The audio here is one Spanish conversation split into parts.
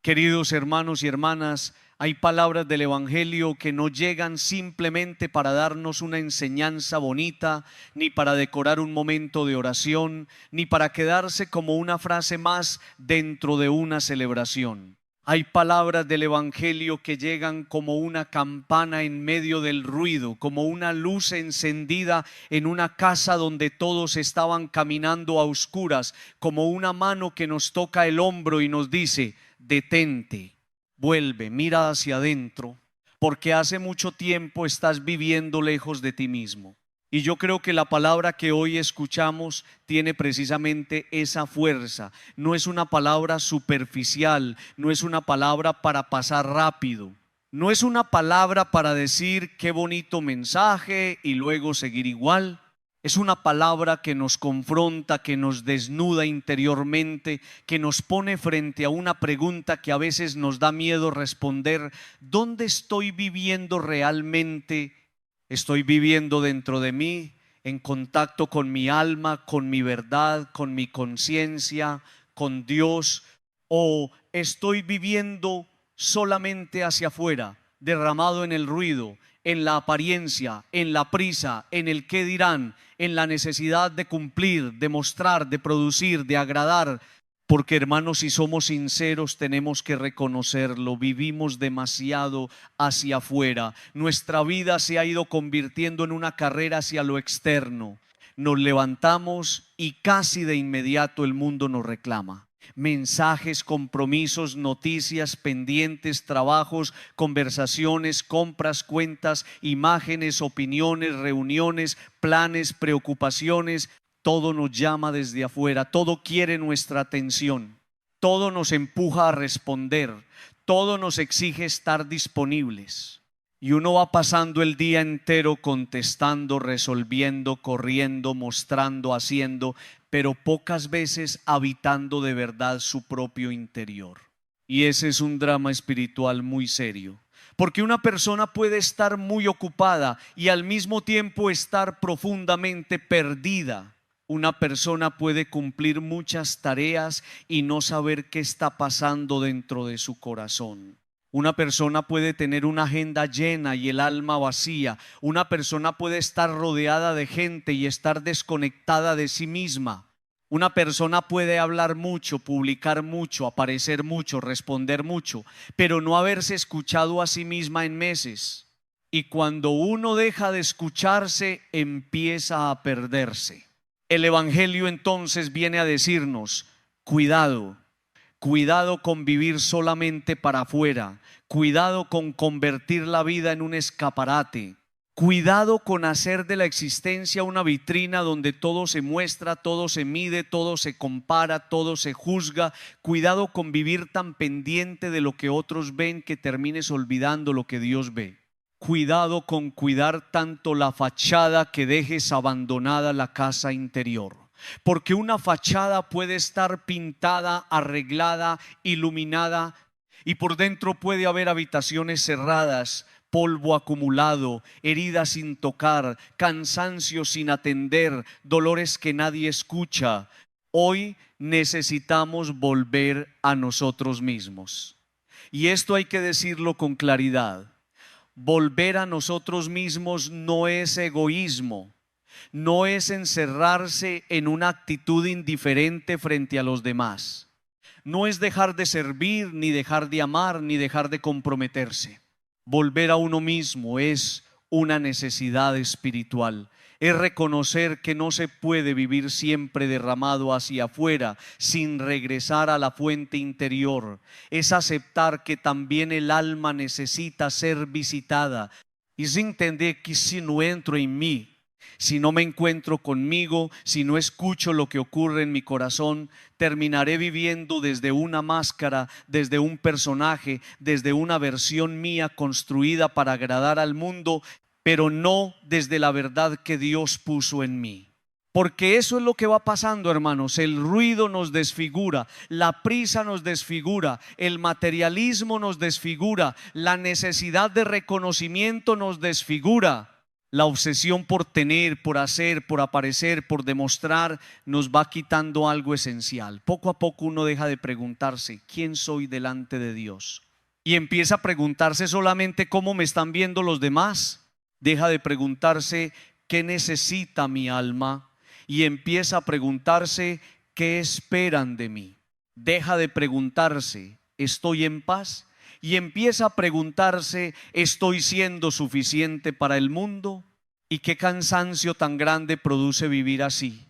Queridos hermanos y hermanas, hay palabras del Evangelio que no llegan simplemente para darnos una enseñanza bonita, ni para decorar un momento de oración, ni para quedarse como una frase más dentro de una celebración. Hay palabras del Evangelio que llegan como una campana en medio del ruido, como una luz encendida en una casa donde todos estaban caminando a oscuras, como una mano que nos toca el hombro y nos dice: detente, vuelve, mira hacia adentro, porque hace mucho tiempo estás viviendo lejos de ti mismo. Y yo creo que la palabra que hoy escuchamos tiene precisamente esa fuerza. No es una palabra superficial, no es una palabra para pasar rápido, no es una palabra para decir qué bonito mensaje y luego seguir igual. Es una palabra que nos confronta, que nos desnuda interiormente, que nos pone frente a una pregunta que a veces nos da miedo responder: ¿dónde estoy viviendo realmente? ¿Estoy viviendo dentro de mí, en contacto con mi alma, con mi verdad, con mi conciencia, con Dios? ¿O estoy viviendo solamente hacia afuera, derramado en el ruido, en la apariencia, en la prisa, en el qué dirán, en la necesidad de cumplir, de mostrar, de producir, de agradar? Porque, hermanos, si somos sinceros, tenemos que reconocerlo: vivimos demasiado hacia afuera. Nuestra vida se ha ido convirtiendo en una carrera hacia lo externo. Nos levantamos y casi de inmediato el mundo nos reclama. Mensajes, compromisos, noticias, pendientes, trabajos, conversaciones, compras, cuentas, imágenes, opiniones, reuniones, planes, preocupaciones. Todo nos llama desde afuera, todo quiere nuestra atención, todo nos empuja a responder, todo nos exige estar disponibles. Y uno va pasando el día entero contestando, resolviendo, corriendo, mostrando, haciendo, pero pocas veces habitando de verdad su propio interior. Y ese es un drama espiritual muy serio. Porque una persona puede estar muy ocupada y al mismo tiempo estar profundamente perdida. Una persona puede cumplir muchas tareas y no saber qué está pasando dentro de su corazón. Una persona puede tener una agenda llena y el alma vacía. Una persona puede estar rodeada de gente y estar desconectada de sí misma. Una persona puede hablar mucho, publicar mucho, aparecer mucho, responder mucho, pero no haberse escuchado a sí misma en meses. Y cuando uno deja de escucharse, empieza a perderse. El Evangelio entonces viene a decirnos: cuidado, cuidado con vivir solamente para afuera, cuidado con convertir la vida en un escaparate, cuidado con hacer de la existencia una vitrina donde todo se muestra, todo se mide, todo se compara, todo se juzga. Cuidado con vivir tan pendiente de lo que otros ven que termines olvidando lo que Dios ve. Cuidado con cuidar tanto la fachada que dejes abandonada la casa interior. Porque una fachada puede estar pintada, arreglada, iluminada, y por dentro puede haber habitaciones cerradas, polvo acumulado, heridas sin tocar, cansancio sin atender, dolores que nadie escucha. Hoy necesitamos volver a nosotros mismos. Y esto hay que decirlo con claridad. Volver a nosotros mismos no es egoísmo, no es encerrarse en una actitud indiferente frente a los demás, no es dejar de servir, ni dejar de amar, ni dejar de comprometerse. Volver a uno mismo es una necesidad espiritual. Es reconocer que no se puede vivir siempre derramado hacia afuera sin regresar a la fuente interior. Es aceptar que también el alma necesita ser visitada. Y es entender que si no entro en mí, si no me encuentro conmigo, si no escucho lo que ocurre en mi corazón, terminaré viviendo desde una máscara, desde un personaje, desde una versión mía construida para agradar al mundo, pero no desde la verdad que Dios puso en mí. Porque eso es lo que va pasando, hermanos. El ruido nos desfigura, la prisa nos desfigura, el materialismo nos desfigura, la necesidad de reconocimiento nos desfigura. La obsesión por tener, por hacer, por aparecer, por demostrar, nos va quitando algo esencial. Poco a poco uno deja de preguntarse, ¿quién soy delante de Dios? Y empieza a preguntarse solamente cómo me están viendo los demás. Deja de preguntarse qué necesita mi alma y empieza a preguntarse qué esperan de mí. Deja de preguntarse, ¿estoy en paz? Y empieza a preguntarse, ¿estoy siendo suficiente para el mundo? ¿Y qué cansancio tan grande produce vivir así?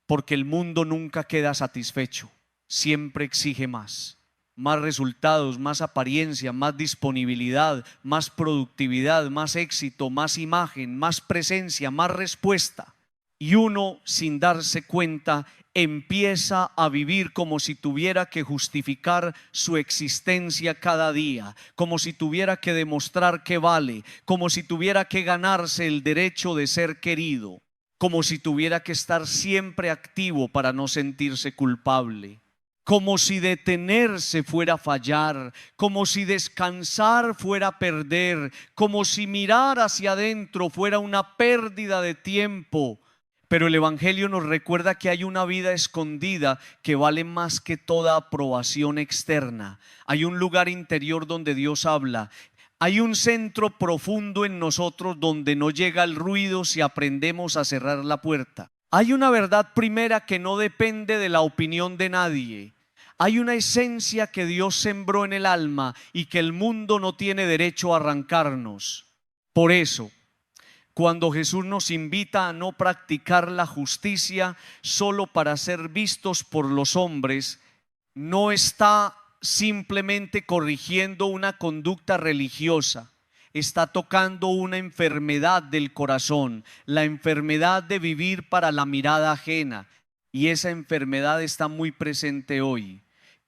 Porque el mundo nunca queda satisfecho, siempre exige más. Más resultados, más apariencia, más disponibilidad, más productividad, más éxito, más imagen, más presencia, más respuesta. Y uno, sin darse cuenta, empieza a vivir como si tuviera que justificar su existencia cada día, como si tuviera que demostrar que vale, como si tuviera que ganarse el derecho de ser querido, como si tuviera que estar siempre activo para no sentirse culpable, como si detenerse fuera fallar, como si descansar fuera perder, como si mirar hacia adentro fuera una pérdida de tiempo. Pero el Evangelio nos recuerda que hay una vida escondida que vale más que toda aprobación externa. Hay un lugar interior donde Dios habla. Hay un centro profundo en nosotros donde no llega el ruido si aprendemos a cerrar la puerta. Hay una verdad primera que no depende de la opinión de nadie. Hay una esencia que Dios sembró en el alma y que el mundo no tiene derecho a arrancarnos. Por eso, cuando Jesús nos invita a no practicar la justicia solo para ser vistos por los hombres, no está simplemente corrigiendo una conducta religiosa, está tocando una enfermedad del corazón, la enfermedad de vivir para la mirada ajena, y esa enfermedad está muy presente hoy.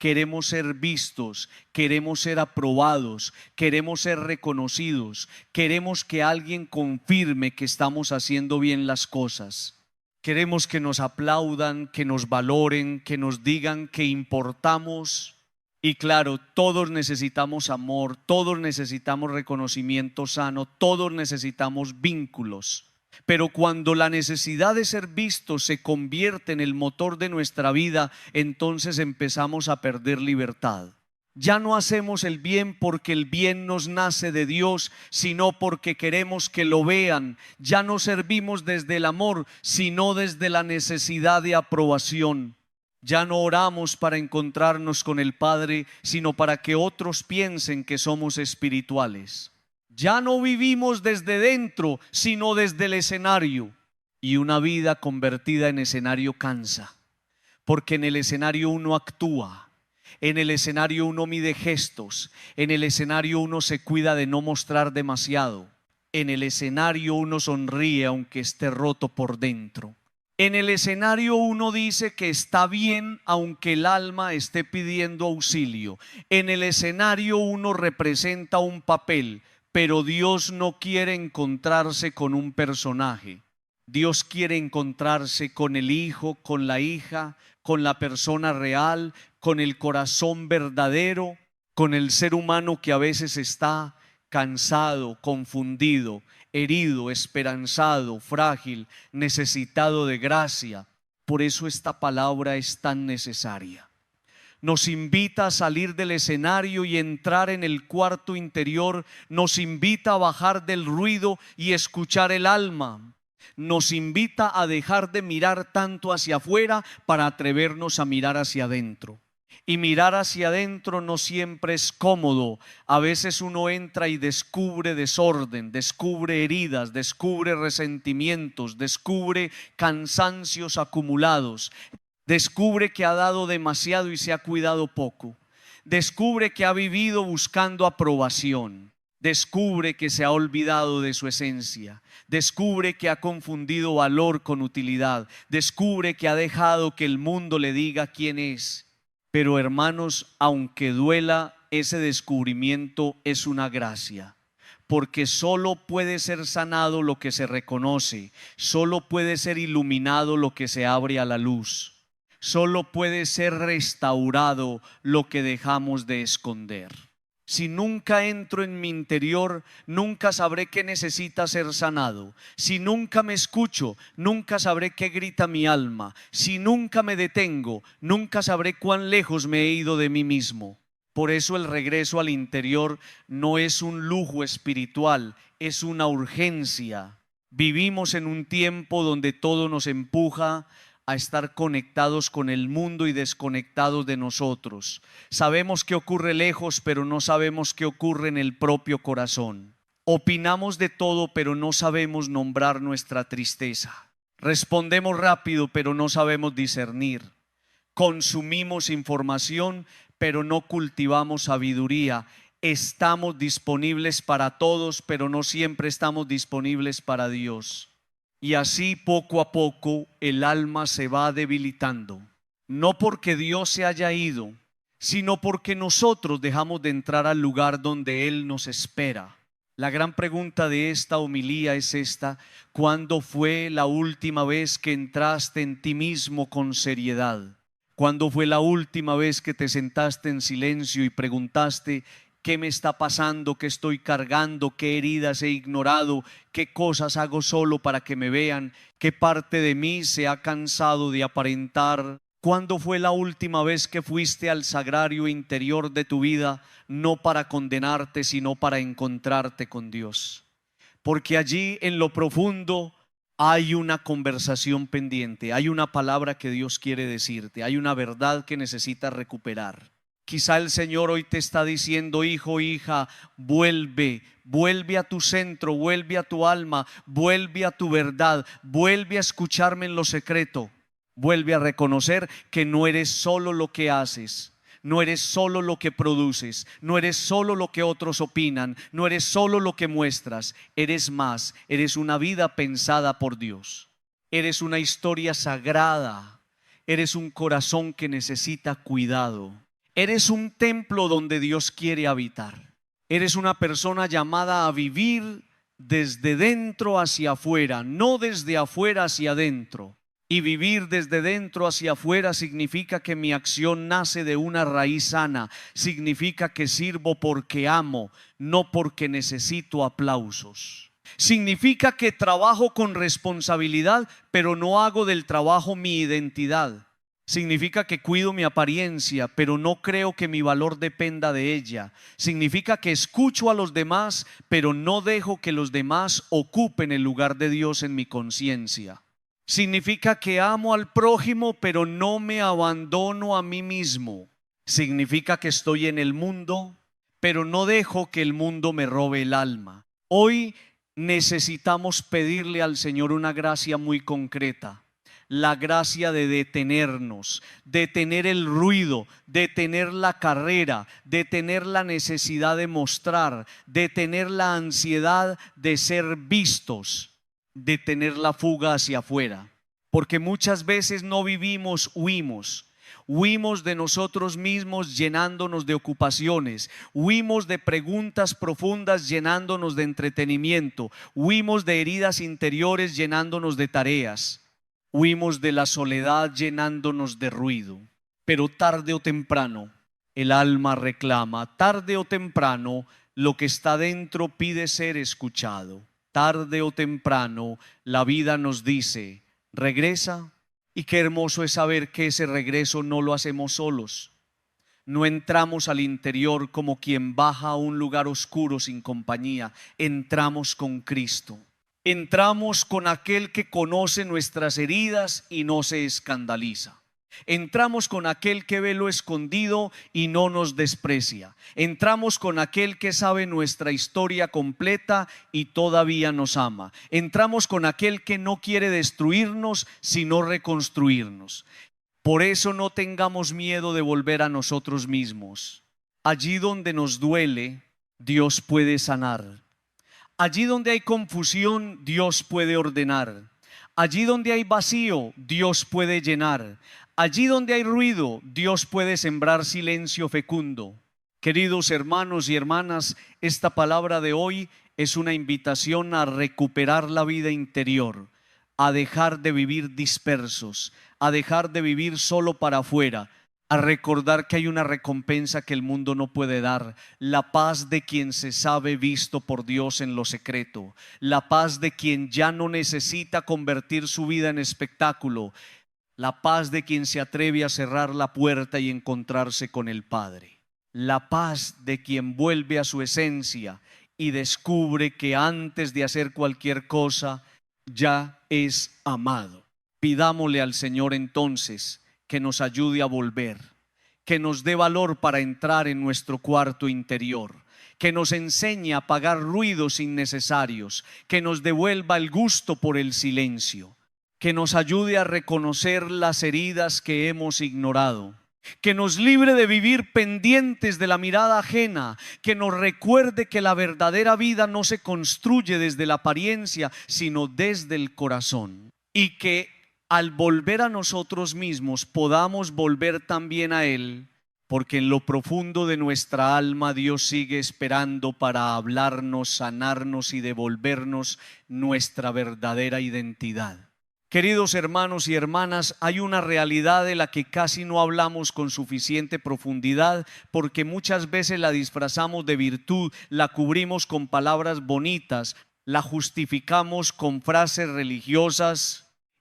Queremos ser vistos, queremos ser aprobados, queremos ser reconocidos, queremos que alguien confirme que estamos haciendo bien las cosas. Queremos que nos aplaudan, que nos valoren, que nos digan que importamos. Y claro, todos necesitamos amor, todos necesitamos reconocimiento sano, todos necesitamos vínculos. Pero cuando la necesidad de ser visto se convierte en el motor de nuestra vida, entonces empezamos a perder libertad. Ya no hacemos el bien porque el bien nos nace de Dios, sino porque queremos que lo vean. Ya no servimos desde el amor, sino desde la necesidad de aprobación. Ya no oramos para encontrarnos con el Padre, sino para que otros piensen que somos espirituales. Ya no vivimos desde dentro, sino desde el escenario. Y una vida convertida en escenario cansa, porque en el escenario uno actúa, en el escenario uno mide gestos, en el escenario uno se cuida de no mostrar demasiado, en el escenario uno sonríe aunque esté roto por dentro. En el escenario uno dice que está bien aunque el alma esté pidiendo auxilio. En el escenario uno representa un papel. Pero Dios no quiere encontrarse con un personaje. Dios quiere encontrarse con el hijo, con la hija, con la persona real, con el corazón verdadero, con el ser humano que a veces está cansado, confundido, herido, esperanzado, frágil, necesitado de gracia. Por eso esta palabra es tan necesaria. Nos invita a salir del escenario y entrar en el cuarto interior. Nos invita a bajar del ruido y escuchar el alma. Nos invita a dejar de mirar tanto hacia afuera para atrevernos a mirar hacia adentro. Y mirar hacia adentro no siempre es cómodo. A veces uno entra y descubre desorden, descubre heridas, descubre resentimientos, descubre cansancios acumulados. Descubre que ha dado demasiado y se ha cuidado poco. Descubre que ha vivido buscando aprobación. Descubre que se ha olvidado de su esencia. Descubre que ha confundido valor con utilidad. Descubre que ha dejado que el mundo le diga quién es. Pero hermanos, aunque duela, ese descubrimiento es una gracia. Porque solo puede ser sanado lo que se reconoce. Solo puede ser iluminado lo que se abre a la luz. Solo puede ser restaurado lo que dejamos de esconder. Si nunca entro en mi interior, nunca sabré qué necesita ser sanado. Si nunca me escucho, nunca sabré qué grita mi alma. Si nunca me detengo, nunca sabré cuán lejos me he ido de mí mismo. Por eso el regreso al interior no es un lujo espiritual, es una urgencia. Vivimos en un tiempo donde todo nos empuja a estar conectados con el mundo y desconectados de nosotros. Sabemos qué ocurre lejos, pero no sabemos qué ocurre en el propio corazón. Opinamos de todo, pero no sabemos nombrar nuestra tristeza. Respondemos rápido, pero no sabemos discernir. Consumimos información, pero no cultivamos sabiduría. Estamos disponibles para todos, pero no siempre estamos disponibles para Dios. Y así poco a poco el alma se va debilitando, no porque Dios se haya ido, sino porque nosotros dejamos de entrar al lugar donde Él nos espera. La gran pregunta de esta homilía es esta: ¿cuándo fue la última vez que entraste en ti mismo con seriedad? ¿Cuándo fue la última vez que te sentaste en silencio y preguntaste: ¿qué me está pasando? ¿Qué estoy cargando? ¿Qué heridas he ignorado? ¿Qué cosas hago solo para que me vean? ¿Qué parte de mí se ha cansado de aparentar? ¿Cuándo fue la última vez que fuiste al sagrario interior de tu vida, no para condenarte, sino para encontrarte con Dios? Porque allí en lo profundo hay una conversación pendiente, hay una palabra que Dios quiere decirte, hay una verdad que necesitas recuperar. Quizá el Señor hoy te está diciendo: hijo, hija, vuelve a tu centro, vuelve a tu alma, vuelve a tu verdad, vuelve a escucharme en lo secreto, vuelve a reconocer que no eres solo lo que haces, no eres solo lo que produces, no eres solo lo que otros opinan, no eres solo lo que muestras, eres más, eres una vida pensada por Dios, eres una historia sagrada, eres un corazón que necesita cuidado. Eres un templo donde Dios quiere habitar. Eres una persona llamada a vivir desde dentro hacia afuera, no desde afuera hacia adentro. Y vivir desde dentro hacia afuera significa que mi acción nace de una raíz sana. Significa que sirvo porque amo, no porque necesito aplausos. Significa que trabajo con responsabilidad, pero no hago del trabajo mi identidad. Significa que cuido mi apariencia, pero no creo que mi valor dependa de ella. Significa que escucho a los demás, pero no dejo que los demás ocupen el lugar de Dios en mi conciencia. Significa que amo al prójimo, pero no me abandono a mí mismo. Significa que estoy en el mundo, pero no dejo que el mundo me robe el alma. Hoy necesitamos pedirle al Señor una gracia muy concreta. La gracia de detenernos, detener el ruido, detener la carrera, detener la necesidad de mostrar, detener la ansiedad de ser vistos, detener la fuga hacia afuera. Porque muchas veces no vivimos, huimos de nosotros mismos llenándonos de ocupaciones, huimos de preguntas profundas llenándonos de entretenimiento, huimos de heridas interiores llenándonos de tareas. Huimos de la soledad llenándonos de ruido, pero tarde o temprano el alma reclama, tarde o temprano lo que está dentro pide ser escuchado. Tarde o temprano la vida nos dice: regresa. Y qué hermoso es saber que ese regreso no lo hacemos solos. No entramos al interior como quien baja a un lugar oscuro sin compañía, entramos con Cristo. Entramos con aquel que conoce nuestras heridas y no se escandaliza. Entramos con aquel que ve lo escondido y no nos desprecia. Entramos con aquel que sabe nuestra historia completa y todavía nos ama. Entramos con aquel que no quiere destruirnos, sino reconstruirnos. Por eso no tengamos miedo de volver a nosotros mismos. Allí donde nos duele, Dios puede sanar. Allí donde hay confusión, Dios puede ordenar. Allí donde hay vacío, Dios puede llenar. Allí donde hay ruido, Dios puede sembrar silencio fecundo. Queridos hermanos y hermanas, esta palabra de hoy es una invitación a recuperar la vida interior, a dejar de vivir dispersos, a dejar de vivir solo para afuera, a recordar que hay una recompensa que el mundo no puede dar, la paz de quien se sabe visto por Dios en lo secreto, la paz de quien ya no necesita convertir su vida en espectáculo, la paz de quien se atreve a cerrar la puerta y encontrarse con el Padre, la paz de quien vuelve a su esencia y descubre que antes de hacer cualquier cosa ya es amado. Pidámosle al Señor entonces que nos ayude a volver, que nos dé valor para entrar en nuestro cuarto interior, que nos enseñe a apagar ruidos innecesarios, que nos devuelva el gusto por el silencio, que nos ayude a reconocer las heridas que hemos ignorado, que nos libre de vivir pendientes de la mirada ajena, que nos recuerde que la verdadera vida no se construye desde la apariencia, sino desde el corazón, y que al volver a nosotros mismos podamos volver también a Él, porque en lo profundo de nuestra alma Dios sigue esperando para hablarnos, sanarnos y devolvernos nuestra verdadera identidad. Queridos hermanos y hermanas, hay una realidad de la que casi no hablamos con suficiente profundidad, porque muchas veces la disfrazamos de virtud, la cubrimos con palabras bonitas, la justificamos con frases religiosas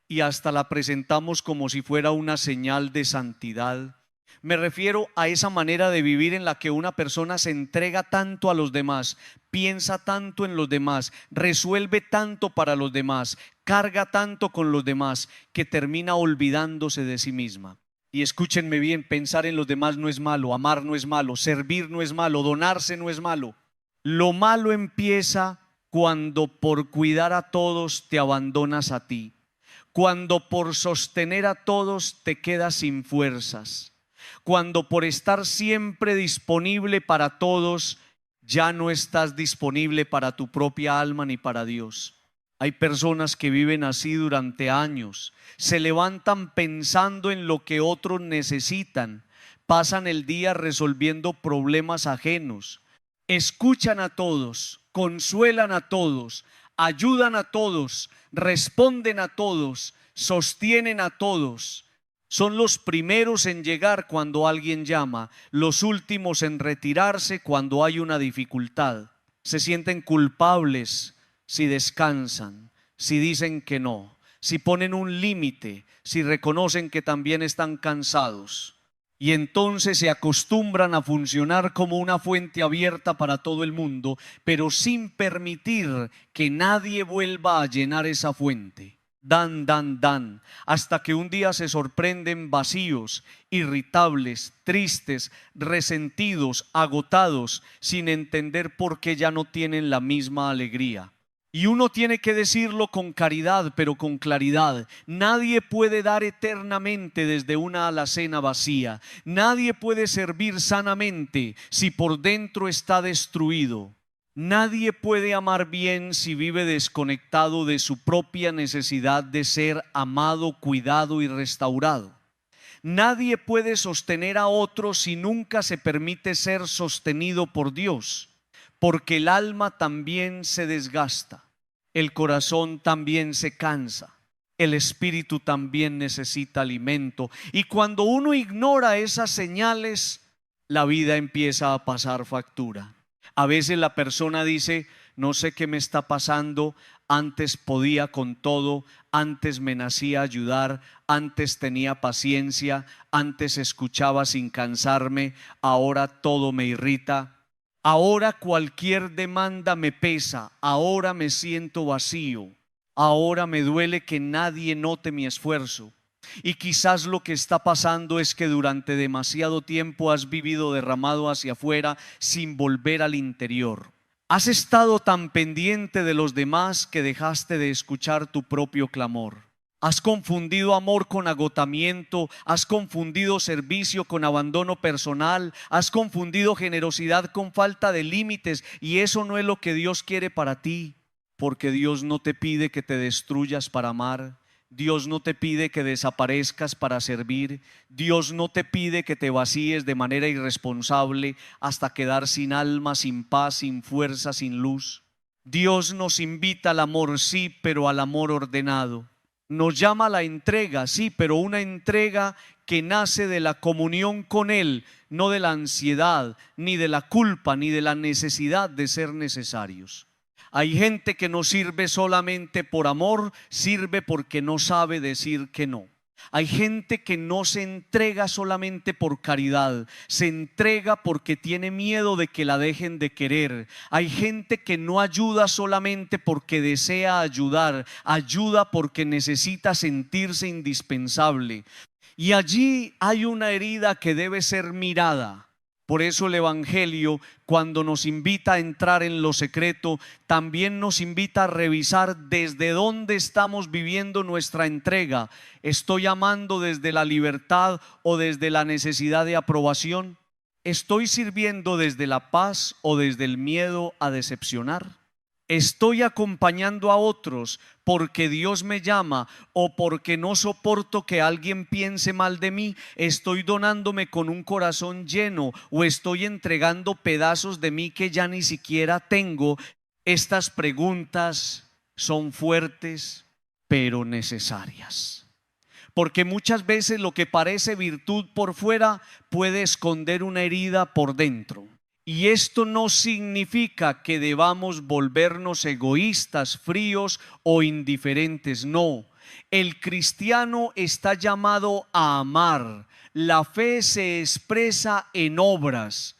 y hasta la presentamos como si fuera una señal de santidad. Me refiero a esa manera de vivir en la que una persona se entrega tanto a los demás, piensa tanto en los demás, resuelve tanto para los demás, carga tanto con los demás, que termina olvidándose de sí misma. Y escúchenme bien, pensar en los demás no es malo, amar no es malo, servir no es malo, donarse no es malo. Lo malo empieza cuando por cuidar a todos te abandonas a ti, cuando por sostener a todos te quedas sin fuerzas, cuando por estar siempre disponible para todos ya no estás disponible para tu propia alma ni para Dios. Hay personas que viven así durante años, se levantan pensando en lo que otros necesitan, pasan el día resolviendo problemas ajenos, escuchan a todos, consuelan a todos, ayudan a todos, responden a todos, sostienen a todos. Son los primeros en llegar cuando alguien llama, los últimos en retirarse cuando hay una dificultad. Se sienten culpables si descansan, si dicen que no, si ponen un límite, si reconocen que también están cansados. Y entonces se acostumbran a funcionar como una fuente abierta para todo el mundo, pero sin permitir que nadie vuelva a llenar esa fuente. Dan, hasta que un día se sorprenden vacíos, irritables, tristes, resentidos, agotados, sin entender por qué ya no tienen la misma alegría. Y uno tiene que decirlo con caridad, pero con claridad. Nadie puede dar eternamente desde una alacena vacía. Nadie puede servir sanamente si por dentro está destruido. Nadie puede amar bien si vive desconectado de su propia necesidad de ser amado, cuidado y restaurado. Nadie puede sostener a otro si nunca se permite ser sostenido por Dios, porque el alma también se desgasta, el corazón también se cansa, el espíritu también necesita alimento. Y cuando uno ignora esas señales, la vida empieza a pasar factura. A veces la persona dice: no sé qué me está pasando, antes podía con todo, antes me nacía ayudar, antes tenía paciencia, antes escuchaba sin cansarme, ahora todo me irrita, ahora cualquier demanda me pesa, ahora me siento vacío, ahora me duele que nadie note mi esfuerzo. Y quizás lo que está pasando es que durante demasiado tiempo has vivido derramado hacia afuera sin volver al interior. Has estado tan pendiente de los demás que dejaste de escuchar tu propio clamor. Has confundido amor con agotamiento, has confundido servicio con abandono personal, has confundido generosidad con falta de límites, y eso no es lo que Dios quiere para ti, porque Dios no te pide que te destruyas para amar. Dios no te pide que desaparezcas para servir. Dios no te pide que te vacíes de manera irresponsable hasta quedar sin alma, sin paz, sin fuerza, sin luz. Dios nos invita al amor, sí, pero al amor ordenado. Nos llama a la entrega, sí, pero una entrega que nace de la comunión con Él, no de la ansiedad, ni de la culpa, ni de la necesidad de ser necesarios. Hay gente que no sirve solamente por amor, sirve porque no sabe decir que no. Hay gente que no se entrega solamente por caridad, se entrega porque tiene miedo de que la dejen de querer. Hay gente que no ayuda solamente porque desea ayudar, ayuda porque necesita sentirse indispensable. Y allí hay una herida que debe ser mirada. Por eso el Evangelio, cuando nos invita a entrar en lo secreto, también nos invita a revisar desde dónde estamos viviendo nuestra entrega. ¿Estoy amando desde la libertad o desde la necesidad de aprobación? ¿Estoy sirviendo desde la paz o desde el miedo a decepcionar? ¿Estoy acompañando a otros porque Dios me llama o porque no soporto que alguien piense mal de mí? ¿Estoy donándome con un corazón lleno o estoy entregando pedazos de mí que ya ni siquiera tengo? Estas preguntas son fuertes pero necesarias, porque muchas veces lo que parece virtud por fuera puede esconder una herida por dentro. Y esto no significa que debamos volvernos egoístas, fríos o indiferentes. No, el cristiano está llamado a amar. La fe se expresa en obras.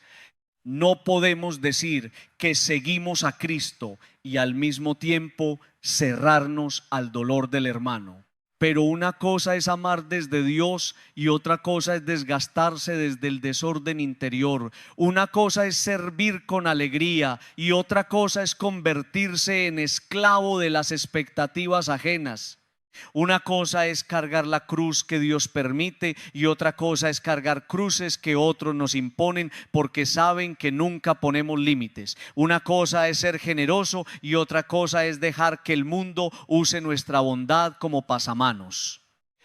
No podemos decir que seguimos a Cristo y al mismo tiempo cerrarnos al dolor del hermano. Pero una cosa es amar desde Dios y otra cosa es desgastarse desde el desorden interior. Una cosa es servir con alegría y otra cosa es convertirse en esclavo de las expectativas ajenas. Una cosa es cargar la cruz que Dios permite y otra cosa es cargar cruces que otros nos imponen porque saben que nunca ponemos límites. Una cosa es ser generoso y otra cosa es dejar que el mundo use nuestra bondad como pasamanos.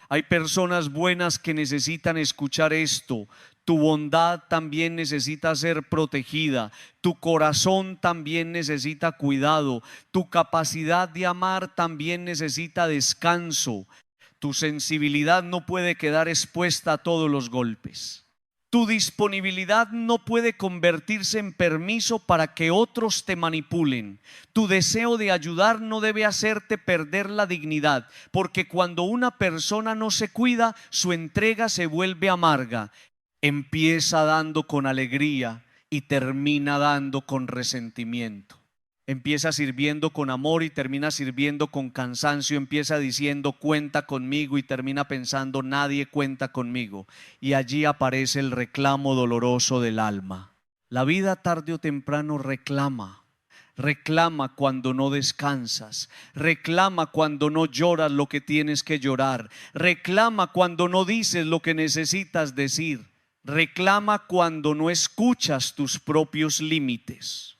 Hay personas buenas que necesitan escuchar esto. Tu bondad también necesita ser protegida. Tu corazón también necesita cuidado. Tu capacidad de amar también necesita descanso. Tu sensibilidad no puede quedar expuesta a todos los golpes. Tu disponibilidad no puede convertirse en permiso para que otros te manipulen. Tu deseo de ayudar no debe hacerte perder la dignidad, porque cuando una persona no se cuida, su entrega se vuelve amarga. Empieza dando con alegría y termina dando con resentimiento. Empieza sirviendo con amor y termina sirviendo con cansancio. Empieza diciendo cuenta conmigo y termina pensando nadie cuenta conmigo. Y allí aparece el reclamo doloroso del alma. La vida tarde o temprano reclama. Reclama cuando no descansas, reclama cuando no lloras lo que tienes que llorar, reclama cuando no dices lo que necesitas decir, reclama cuando no escuchas tus propios límites.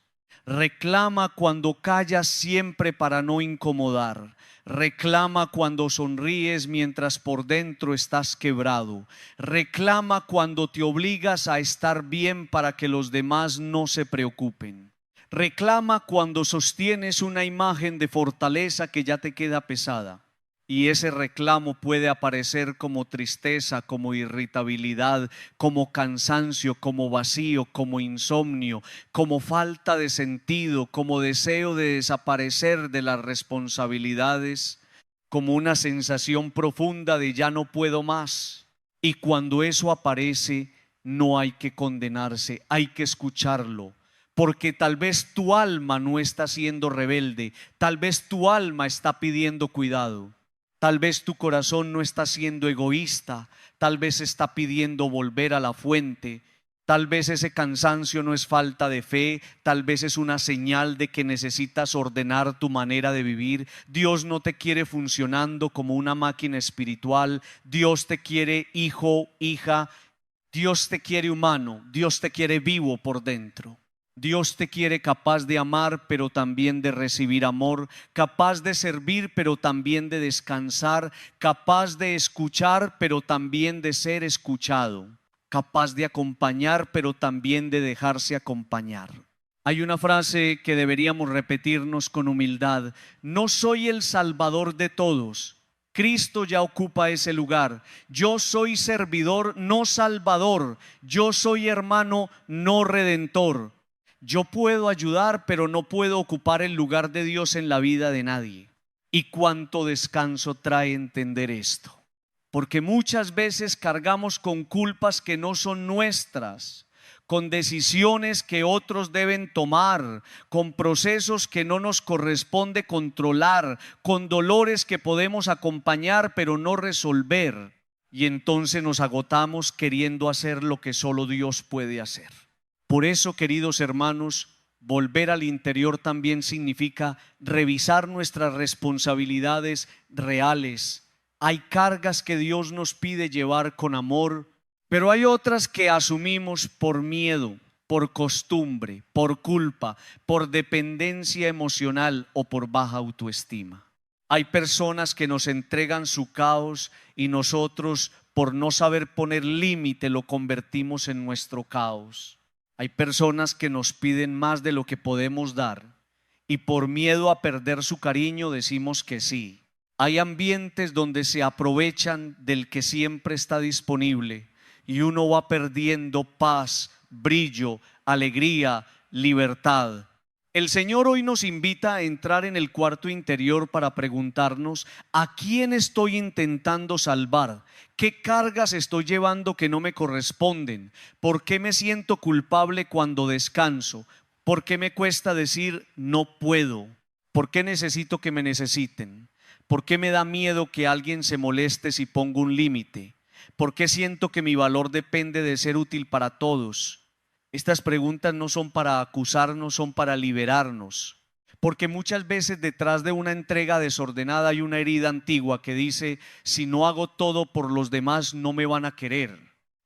Reclama cuando callas siempre para no incomodar. Reclama cuando sonríes mientras por dentro estás quebrado. Reclama cuando te obligas a estar bien para que los demás no se preocupen. Reclama cuando sostienes una imagen de fortaleza que ya te queda pesada. Y ese reclamo puede aparecer como tristeza, como irritabilidad, como cansancio, como vacío, como insomnio, como falta de sentido, como deseo de desaparecer de las responsabilidades, como una sensación profunda de ya no puedo más. Y cuando eso aparece, no hay que condenarse, hay que escucharlo. Porque tal vez tu alma no está siendo rebelde, tal vez tu alma está pidiendo cuidado. Tal vez tu corazón no está siendo egoísta, tal vez está pidiendo volver a la fuente, tal vez ese cansancio no es falta de fe, tal vez es una señal de que necesitas ordenar tu manera de vivir. Dios no te quiere funcionando como una máquina espiritual, Dios te quiere hijo, hija, Dios te quiere humano, Dios te quiere vivo por dentro. Dios te quiere capaz de amar, pero también de recibir amor, capaz de servir, pero también de descansar, capaz de escuchar, pero también de ser escuchado, capaz de acompañar, pero también de dejarse acompañar. Hay una frase que deberíamos repetirnos con humildad: no soy el salvador de todos, Cristo ya ocupa ese lugar. Yo soy servidor, no salvador. Yo soy hermano, no redentor. Yo puedo ayudar, pero no puedo ocupar el lugar de Dios en la vida de nadie. ¿Y cuánto descanso trae entender esto? Porque muchas veces cargamos con culpas que no son nuestras, con decisiones que otros deben tomar, con procesos que no nos corresponde controlar, con dolores que podemos acompañar pero no resolver. Y entonces nos agotamos queriendo hacer lo que solo Dios puede hacer. Por eso, queridos hermanos, volver al interior también significa revisar nuestras responsabilidades reales. Hay cargas que Dios nos pide llevar con amor, pero hay otras que asumimos por miedo, por costumbre, por culpa, por dependencia emocional o por baja autoestima. Hay personas que nos entregan su caos y nosotros, por no saber poner límite, lo convertimos en nuestro caos. Hay personas que nos piden más de lo que podemos dar y por miedo a perder su cariño decimos que sí. Hay ambientes donde se aprovechan del que siempre está disponible y uno va perdiendo paz, brillo, alegría, libertad. El Señor hoy nos invita a entrar en el cuarto interior para preguntarnos: ¿a quién estoy intentando salvar? ¿Qué cargas estoy llevando que no me corresponden? ¿Por qué me siento culpable cuando descanso? ¿Por qué me cuesta decir no puedo? ¿Por qué necesito que me necesiten? ¿Por qué me da miedo que alguien se moleste si pongo un límite? ¿Por qué siento que mi valor depende de ser útil para todos? Estas preguntas no son para acusarnos, son para liberarnos. Porque muchas veces detrás de una entrega desordenada hay una herida antigua que dice: si no hago todo por los demás no me van a querer.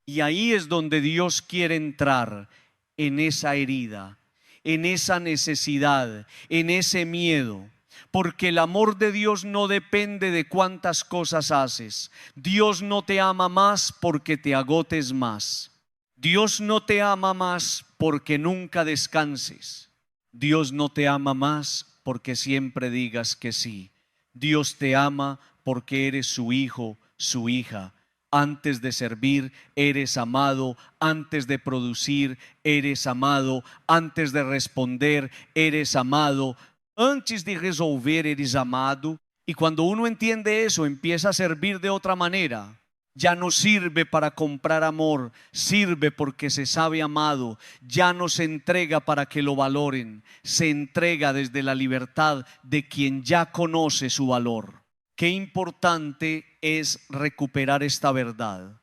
Y ahí es donde Dios quiere entrar, en esa herida, en esa necesidad, en ese miedo. Porque el amor de Dios no depende de cuántas cosas haces. Dios no te ama más porque te agotes más. Dios no te ama más porque nunca descanses. Dios no te ama más porque siempre digas que sí. Dios te ama porque eres su hijo, su hija. Antes de servir, eres amado. Antes de producir, eres amado. Antes de responder, eres amado. Antes de resolver, eres amado. Y cuando uno entiende eso, empieza a servir de otra manera. Ya no sirve para comprar amor, sirve porque se sabe amado. Ya no se entrega para que lo valoren, se entrega desde la libertad de quien ya conoce su valor. Qué importante es recuperar esta verdad,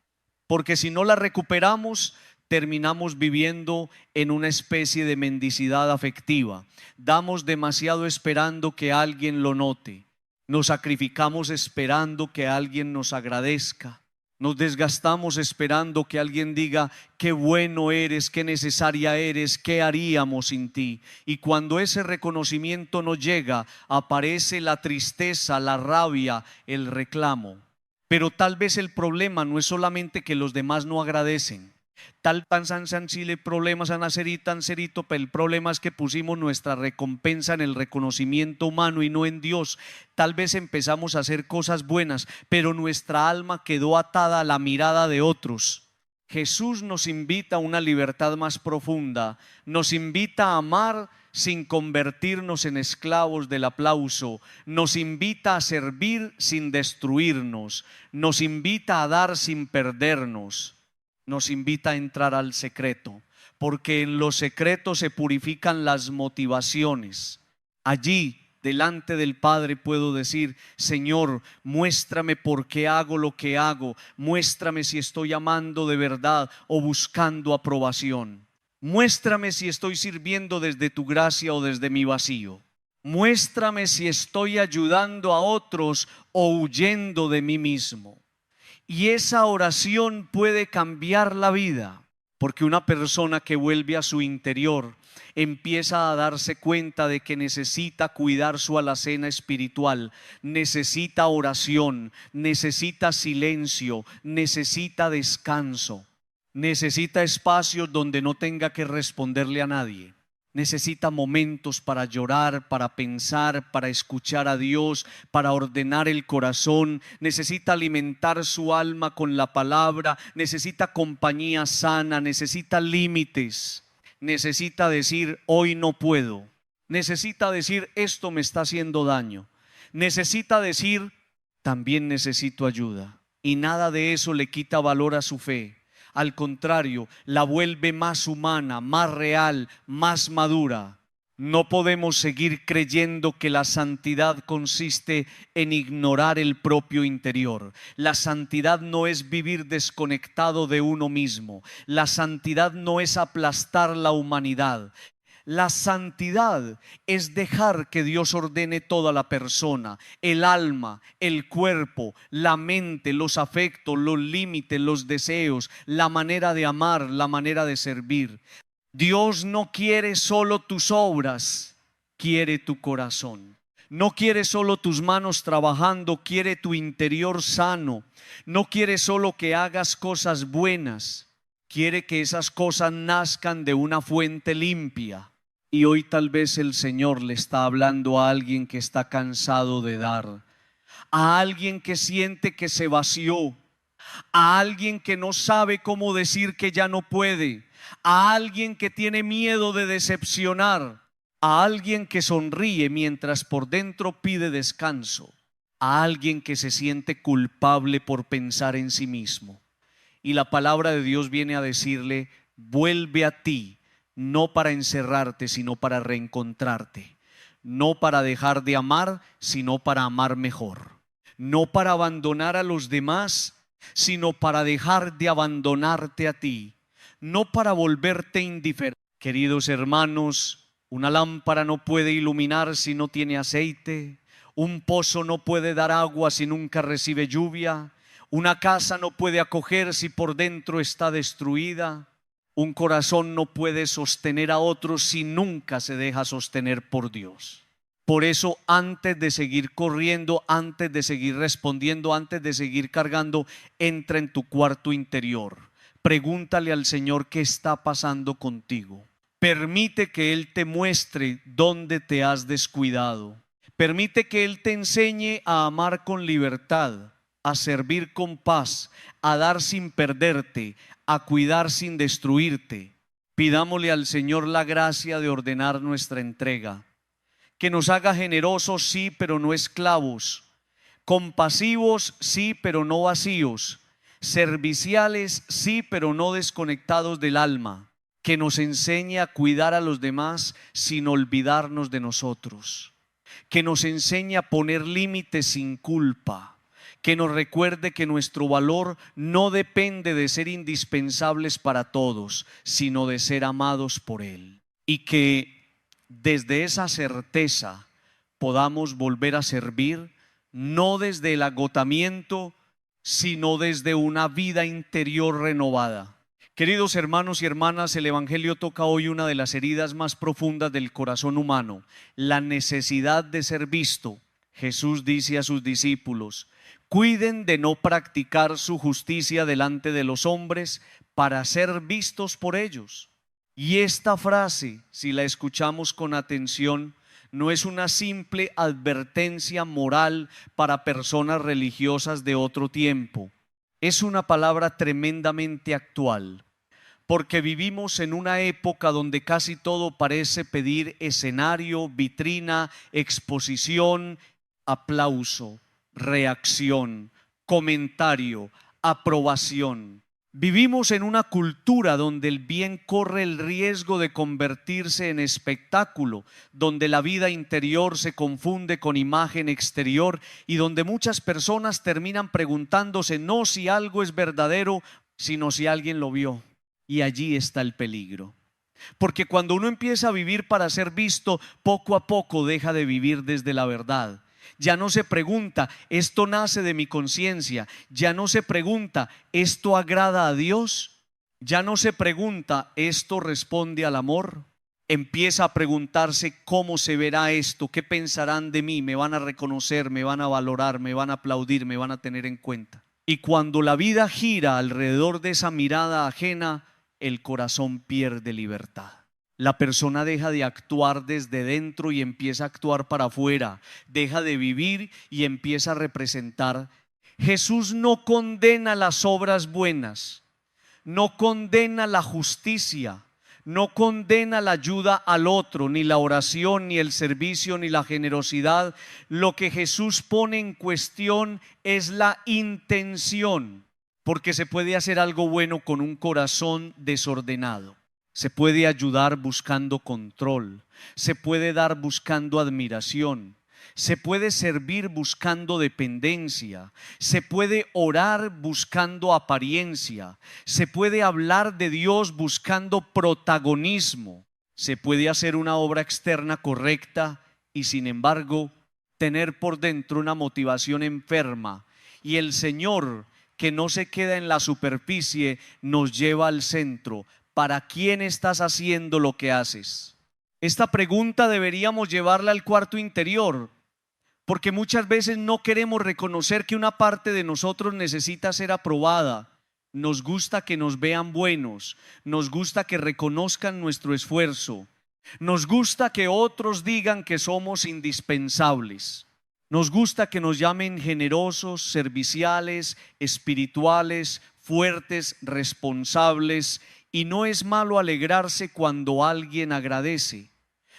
porque si no la recuperamos, terminamos viviendo en una especie de mendicidad afectiva. Damos demasiado esperando que alguien lo note, nos sacrificamos esperando que alguien nos agradezca. Nos desgastamos esperando que alguien diga: qué bueno eres, qué necesaria eres, qué haríamos sin ti. Y cuando ese reconocimiento no llega, aparece la tristeza, la rabia, el reclamo. Pero tal vez el problema no es solamente que los demás no agradecen. Tal tan san chile problemas a nacer tan cerito, pero el problema es que pusimos nuestra recompensa en el reconocimiento humano y no en Dios. Tal vez empezamos a hacer cosas buenas, pero nuestra alma quedó atada a la mirada de otros. Jesús nos invita a una libertad más profunda, nos invita a amar sin convertirnos en esclavos del aplauso, nos invita a servir sin destruirnos, nos invita a dar sin perdernos. Nos invita a entrar al secreto, porque en los secretos se purifican las motivaciones. Allí, delante del Padre, puedo decir: Señor, muéstrame por qué hago lo que hago. Muéstrame si estoy amando de verdad o buscando aprobación. Muéstrame si estoy sirviendo desde tu gracia o desde mi vacío. Muéstrame si estoy ayudando a otros o huyendo de mí mismo. Y esa oración puede cambiar la vida, porque una persona que vuelve a su interior empieza a darse cuenta de que necesita cuidar su alacena espiritual, necesita oración, necesita silencio, necesita descanso, necesita espacios donde no tenga que responderle a nadie. necesita momentos para llorar, para pensar, para escuchar a Dios, para ordenar el corazón, necesita alimentar su alma con la palabra, necesita compañía sana, necesita límites, necesita decir hoy no puedo, necesita decir esto me está haciendo daño, necesita decir también necesito ayuda. Y nada de eso le quita valor a su fe. Al contrario, la vuelve más humana, más real, más madura. No podemos seguir creyendo que la santidad consiste en ignorar el propio interior. La santidad no es vivir desconectado de uno mismo. La santidad no es aplastar la humanidad. La santidad es dejar que Dios ordene toda la persona, el alma, el cuerpo, la mente, los afectos, los límites, los deseos, la manera de amar, la manera de servir. Dios no quiere solo tus obras, quiere tu corazón. No quiere solo tus manos trabajando, quiere tu interior sano. No quiere solo que hagas cosas buenas, quiere que esas cosas nazcan de una fuente limpia. Y hoy tal vez el Señor le está hablando a alguien que está cansado de dar, a alguien que siente que se vació, a alguien que no sabe cómo decir que ya no puede, a alguien que tiene miedo de decepcionar, a alguien que sonríe mientras por dentro pide descanso, a alguien que se siente culpable por pensar en sí mismo. Y la palabra de Dios viene a decirle: vuelve a ti. No para encerrarte, sino para reencontrarte. No para dejar de amar, sino para amar mejor. No para abandonar a los demás, sino para dejar de abandonarte a ti. No para volverte indiferente. Queridos hermanos, una lámpara no puede iluminar si no tiene aceite. Un pozo no puede dar agua si nunca recibe lluvia. Una casa no puede acoger si por dentro está destruida. Un corazón no puede sostener a otros si nunca se deja sostener por Dios. Por eso, antes de seguir corriendo, antes de seguir respondiendo, antes de seguir cargando, entra en tu cuarto interior. Pregúntale al Señor qué está pasando contigo. Permite que Él te muestre dónde te has descuidado. Permite que Él te enseñe a amar con libertad, a servir con paz, a dar sin perderte, a cuidar sin destruirte. Pidámosle al Señor la gracia de ordenar nuestra entrega, que nos haga generosos, sí, pero no esclavos, compasivos, sí, pero no vacíos, serviciales, sí, pero no desconectados del alma, que nos enseñe a cuidar a los demás sin olvidarnos de nosotros, que nos enseñe a poner límites sin culpa, que nos recuerde que nuestro valor no depende de ser indispensables para todos, sino de ser amados por Él. Y que desde esa certeza podamos volver a servir, no desde el agotamiento, sino desde una vida interior renovada. Queridos hermanos y hermanas, el Evangelio toca hoy una de las heridas más profundas del corazón humano, la necesidad de ser visto. Jesús dice a sus discípulos: cuiden de no practicar su justicia delante de los hombres para ser vistos por ellos. Y esta frase, si la escuchamos con atención, no es una simple advertencia moral para personas religiosas de otro tiempo. Es una palabra tremendamente actual, porque vivimos en una época donde casi todo parece pedir escenario, vitrina, exposición, aplauso, reacción, comentario, aprobación. Vivimos en una cultura donde el bien corre el riesgo de convertirse en espectáculo, donde la vida interior se confunde con imagen exterior y donde muchas personas terminan preguntándose no si algo es verdadero, sino si alguien lo vio. Y allí está el peligro. Porque cuando uno empieza a vivir para ser visto, poco a poco deja de vivir desde la verdad. Ya no se pregunta, ¿esto nace de mi conciencia? Ya no se pregunta, ¿esto agrada a Dios? Ya no se pregunta, ¿esto responde al amor? Empieza a preguntarse, ¿cómo se verá esto? ¿Qué pensarán de mí? ¿Me van a reconocer? ¿Me van a valorar? ¿Me van a aplaudir? ¿Me van a tener en cuenta? Y cuando la vida gira alrededor de esa mirada ajena, el corazón pierde libertad. La persona deja de actuar desde dentro y empieza a actuar para afuera, deja de vivir y empieza a representar. Jesús no condena las obras buenas, no condena la justicia, no condena la ayuda al otro, ni la oración, ni el servicio, ni la generosidad. Lo que Jesús pone en cuestión es la intención, porque se puede hacer algo bueno con un corazón desordenado. Se puede ayudar buscando control, se puede dar buscando admiración, se puede servir buscando dependencia, se puede orar buscando apariencia, se puede hablar de Dios buscando protagonismo, se puede hacer una obra externa correcta y sin embargo tener por dentro una motivación enferma. Y el Señor, que no se queda en la superficie, nos lleva al centro. ¿Para quién estás haciendo lo que haces? Esta pregunta deberíamos llevarla al cuarto interior, porque muchas veces no queremos reconocer que una parte de nosotros necesita ser aprobada. Nos gusta que nos vean buenos, nos gusta que reconozcan nuestro esfuerzo, nos gusta que otros digan que somos indispensables, nos gusta que nos llamen generosos, serviciales, espirituales, fuertes, responsables. Y no es malo alegrarse cuando alguien agradece.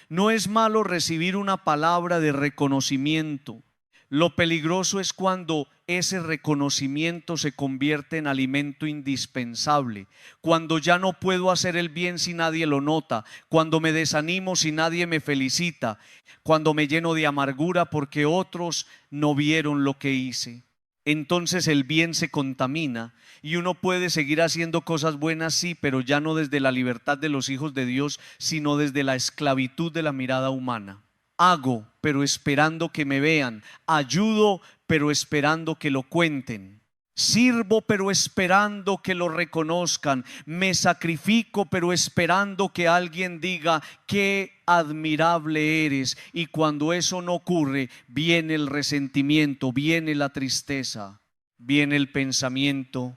No es malo recibir una palabra de reconocimiento. Lo peligroso es cuando ese reconocimiento se convierte en alimento indispensable, cuando ya no puedo hacer el bien si nadie lo nota, cuando me desanimo si nadie me felicita, cuando me lleno de amargura porque otros no vieron lo que hice. Entonces el bien se contamina y uno puede seguir haciendo cosas buenas, sí, pero ya no desde la libertad de los hijos de Dios, sino desde la esclavitud de la mirada humana. Hago, pero esperando que me vean. Ayudo, pero esperando que lo cuenten. Sirvo, pero esperando que lo reconozcan. Me sacrifico, pero esperando que alguien diga qué admirable eres. Y cuando eso no ocurre, viene el resentimiento, viene la tristeza, viene el pensamiento.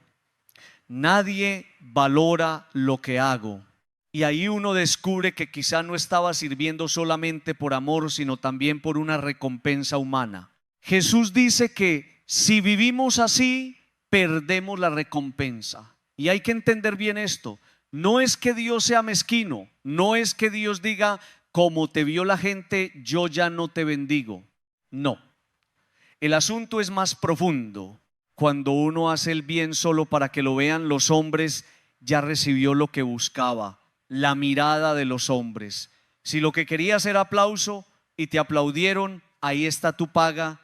Nadie valora lo que hago. Y ahí uno descubre que quizá no estaba sirviendo solamente por amor, sino también por una recompensa humana. Jesús dice que si vivimos así, perdemos la recompensa. Y hay que entender bien esto. No es que Dios sea mezquino, no es que Dios diga, como te vio la gente, yo ya no te bendigo. No. El asunto es más profundo. Cuando uno hace el bien solo para que lo vean los hombres, ya recibió lo que buscaba, la mirada de los hombres. Si lo que querías era aplauso y te aplaudieron, ahí está tu paga.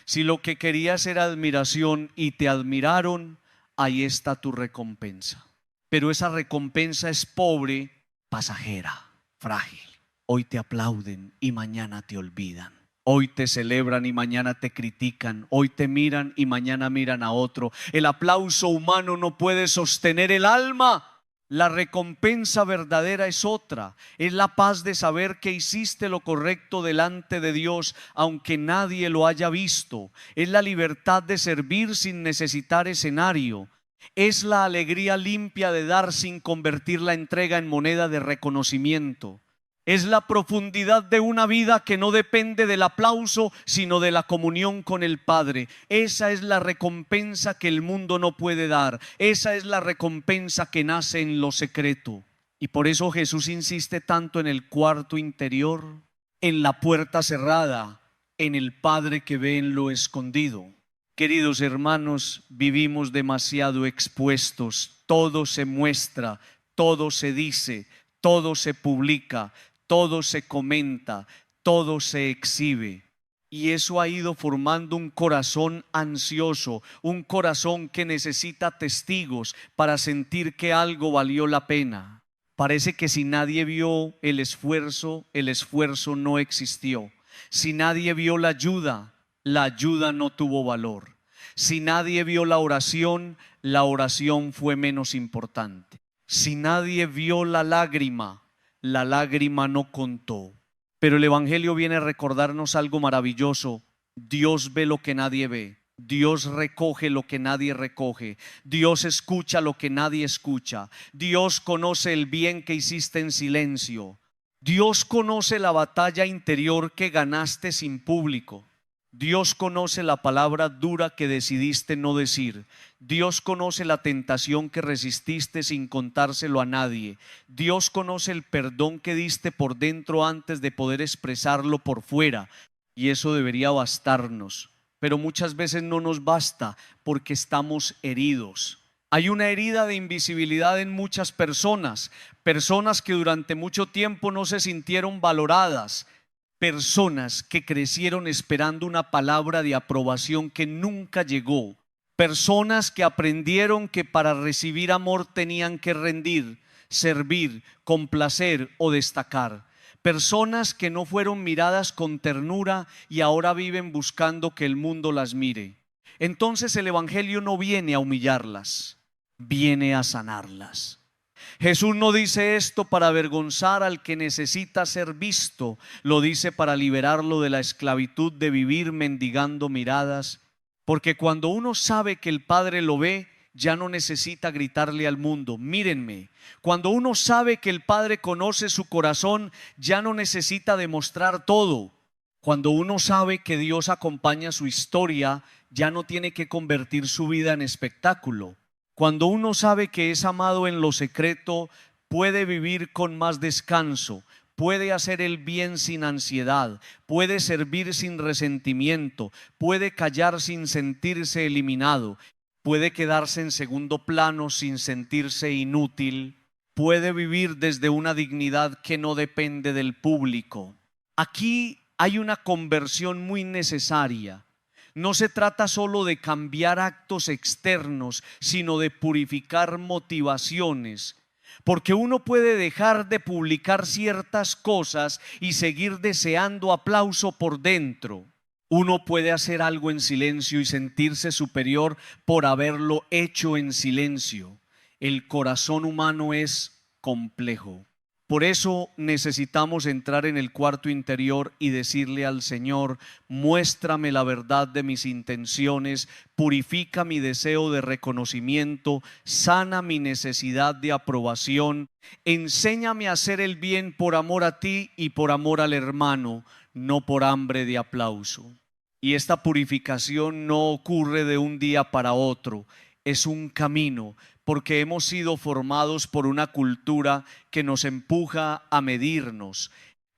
Si lo que querías era admiración y te admiraron, ahí está tu recompensa. Pero esa recompensa es pobre, pasajera, frágil. Hoy te aplauden y mañana te olvidan. Hoy te celebran y mañana te critican. Hoy te miran y mañana miran a otro. El aplauso humano no puede sostener el alma. La recompensa verdadera es otra. Es la paz de saber que hiciste lo correcto delante de Dios, aunque nadie lo haya visto. Es la libertad de servir sin necesitar escenario. Es la alegría limpia de dar sin convertir la entrega en moneda de reconocimiento. Es la profundidad de una vida que no depende del aplauso, sino de la comunión con el Padre. Esa es la recompensa que el mundo no puede dar. Esa es la recompensa que nace en lo secreto. Y por eso Jesús insiste tanto en el cuarto interior, en la puerta cerrada, en el Padre que ve en lo escondido. Queridos hermanos, vivimos demasiado expuestos. Todo se muestra, todo se dice, todo se publica, todo se comenta, todo se exhibe. Y eso ha ido formando un corazón ansioso, un corazón que necesita testigos para sentir que algo valió la pena. Parece que si nadie vio el esfuerzo no existió. Si nadie vio la ayuda no tuvo valor. Si nadie vio la oración fue menos importante. Si nadie vio la lágrima no contó. Pero el Evangelio viene a recordarnos algo maravilloso. Dios ve lo que nadie ve. Dios recoge lo que nadie recoge. Dios escucha lo que nadie escucha. Dios conoce el bien que hiciste en silencio. Dios conoce la batalla interior que ganaste sin público. Dios conoce la palabra dura que decidiste no decir. Dios conoce la tentación que resististe sin contárselo a nadie. Dios conoce el perdón que diste por dentro antes de poder expresarlo por fuera. Y eso debería bastarnos. Pero muchas veces no nos basta porque estamos heridos. Hay una herida de invisibilidad en muchas personas. Personas que durante mucho tiempo no se sintieron valoradas. Personas que crecieron esperando una palabra de aprobación que nunca llegó. Personas que aprendieron que para recibir amor tenían que rendir, servir, complacer o destacar. Personas que no fueron miradas con ternura y ahora viven buscando que el mundo las mire. Entonces el Evangelio no viene a humillarlas, viene a sanarlas. Jesús no dice esto para avergonzar al que necesita ser visto, lo dice para liberarlo de la esclavitud de vivir mendigando miradas, porque cuando uno sabe que el Padre lo ve, ya no necesita gritarle al mundo, mírenme. Cuando uno sabe que el Padre conoce su corazón, ya no necesita demostrar todo. Cuando uno sabe que Dios acompaña su historia, ya no tiene que convertir su vida en espectáculo. Cuando uno sabe que es amado en lo secreto, puede vivir con más descanso, puede hacer el bien sin ansiedad, puede servir sin resentimiento, puede callar sin sentirse eliminado, puede quedarse en segundo plano sin sentirse inútil, puede vivir desde una dignidad que no depende del público. Aquí hay una conversión muy necesaria. No se trata solo de cambiar actos externos, sino de purificar motivaciones. Porque uno puede dejar de publicar ciertas cosas y seguir deseando aplauso por dentro. Uno puede hacer algo en silencio y sentirse superior por haberlo hecho en silencio. El corazón humano es complejo. Por eso necesitamos entrar en el cuarto interior y decirle al Señor: muéstrame la verdad de mis intenciones, purifica mi deseo de reconocimiento, sana mi necesidad de aprobación, enséñame a hacer el bien por amor a ti y por amor al hermano, no por hambre de aplauso. Y esta purificación no ocurre de un día para otro, es un camino, porque hemos sido formados por una cultura que nos empuja a medirnos.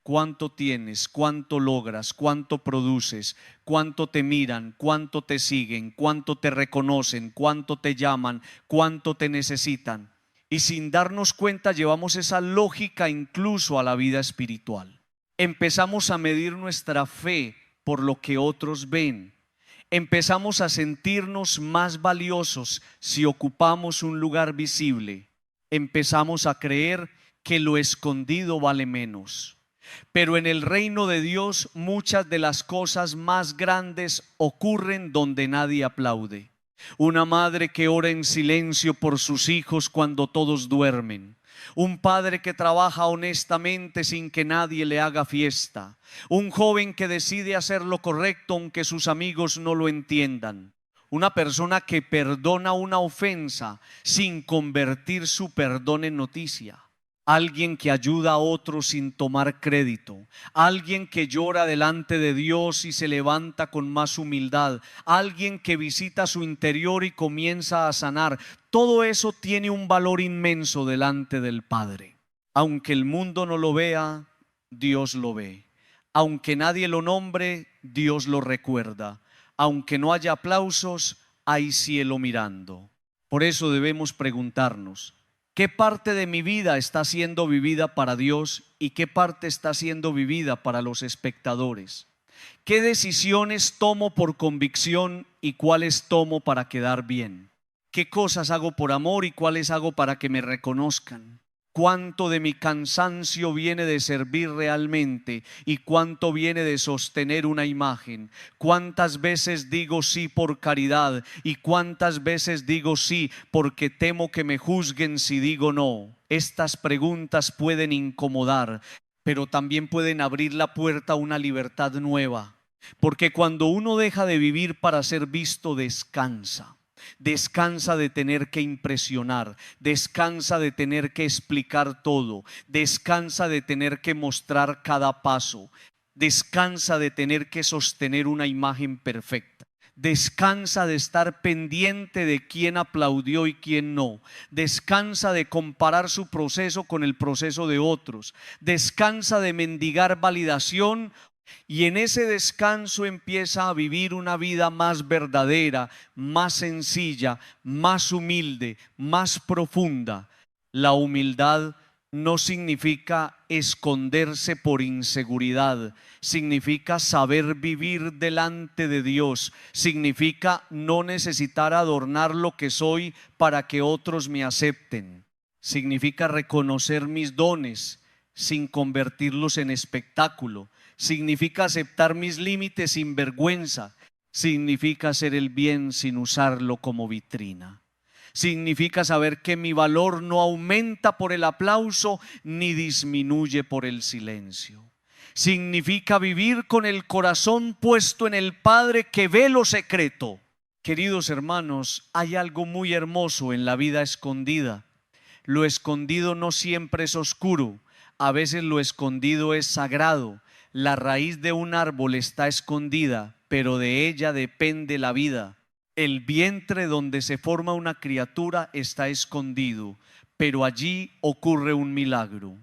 ¿Cuánto tienes? ¿Cuánto logras? ¿Cuánto produces? ¿Cuánto te miran? ¿Cuánto te siguen? ¿Cuánto te reconocen? ¿Cuánto te llaman? ¿Cuánto te necesitan? Y sin darnos cuenta llevamos esa lógica incluso a la vida espiritual. Empezamos a medir nuestra fe por lo que otros ven. Empezamos a sentirnos más valiosos si ocupamos un lugar visible. Empezamos a creer que lo escondido vale menos. Pero en el reino de Dios muchas de las cosas más grandes ocurren donde nadie aplaude. Una madre que ora en silencio por sus hijos cuando todos duermen. Un padre que trabaja honestamente sin que nadie le haga fiesta. Un joven que decide hacer lo correcto aunque sus amigos no lo entiendan. Una persona que perdona una ofensa sin convertir su perdón en noticia. Alguien que ayuda a otros sin tomar crédito. Alguien que llora delante de Dios y se levanta con más humildad. Alguien que visita su interior y comienza a sanar. Todo eso tiene un valor inmenso delante del Padre. Aunque el mundo no lo vea, Dios lo ve. Aunque nadie lo nombre, Dios lo recuerda. Aunque no haya aplausos, hay cielo mirando. Por eso debemos preguntarnos: ¿qué parte de mi vida está siendo vivida para Dios y qué parte está siendo vivida para los espectadores? ¿Qué decisiones tomo por convicción y cuáles tomo para quedar bien? ¿Qué cosas hago por amor y cuáles hago para que me reconozcan? ¿Cuánto de mi cansancio viene de servir realmente y cuánto viene de sostener una imagen? ¿Cuántas veces digo sí por caridad y cuántas veces digo sí porque temo que me juzguen si digo no? Estas preguntas pueden incomodar, pero también pueden abrir la puerta a una libertad nueva. Porque cuando uno deja de vivir para ser visto, descansa. descansa de tener que impresionar, descansa de tener que explicar todo, descansa de tener que mostrar cada paso, descansa de tener que sostener una imagen perfecta. Descansa de estar pendiente de quién aplaudió y quién no. Descansa de comparar su proceso con el proceso de otros. Descansa de mendigar validación y en ese descanso empieza a vivir una vida más verdadera, más sencilla, más humilde, más profunda. La humildad no significa esconderse por inseguridad, significa saber vivir delante de Dios, significa no necesitar adornar lo que soy para que otros me acepten, significa reconocer mis dones sin convertirlos en espectáculo, significa aceptar mis límites sin vergüenza, significa hacer el bien sin usarlo como vitrina. Significa saber que mi valor no aumenta por el aplauso ni disminuye por el silencio. Significa vivir con el corazón puesto en el Padre que ve lo secreto. Queridos hermanos, hay algo muy hermoso en la vida escondida. Lo escondido no siempre es oscuro, a veces lo escondido es sagrado. La raíz de un árbol está escondida, pero de ella depende la vida. El vientre donde se forma una criatura está escondido, pero allí ocurre un milagro.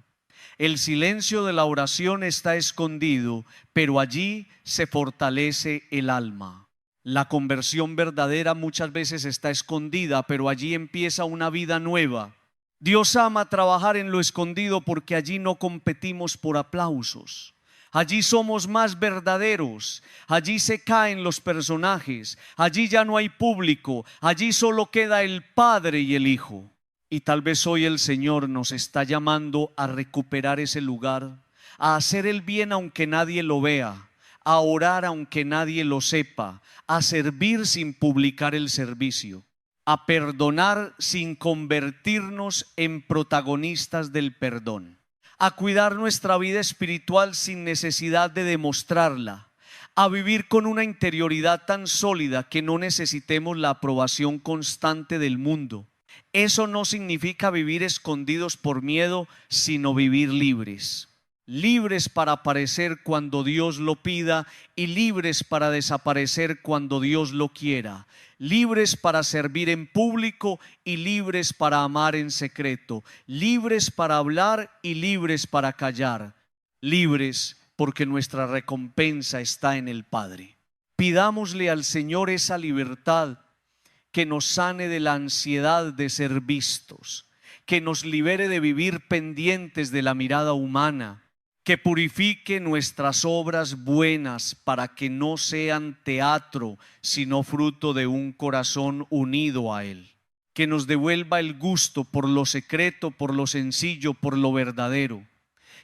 El silencio de la oración está escondido, pero allí se fortalece el alma. La conversión verdadera muchas veces está escondida, pero allí empieza una vida nueva. Dios ama trabajar en lo escondido porque allí no competimos por aplausos. Allí somos más verdaderos, allí se caen los personajes, allí ya no hay público, allí solo queda el Padre y el Hijo. Y tal vez hoy el Señor nos está llamando a recuperar ese lugar, a hacer el bien aunque nadie lo vea, a orar aunque nadie lo sepa, a servir sin publicar el servicio, a perdonar sin convertirnos en protagonistas del perdón, a cuidar nuestra vida espiritual sin necesidad de demostrarla, a vivir con una interioridad tan sólida que no necesitemos la aprobación constante del mundo. Eso no significa vivir escondidos por miedo, sino vivir libres. Libres para aparecer cuando Dios lo pida y libres para desaparecer cuando Dios lo quiera. Libres para servir en público y libres para amar en secreto. Libres para hablar y libres para callar. Libres porque nuestra recompensa está en el Padre. Pidámosle al Señor esa libertad que nos sane de la ansiedad de ser vistos, que nos libere de vivir pendientes de la mirada humana, que purifique nuestras obras buenas para que no sean teatro, sino fruto de un corazón unido a Él. Que nos devuelva el gusto por lo secreto, por lo sencillo, por lo verdadero.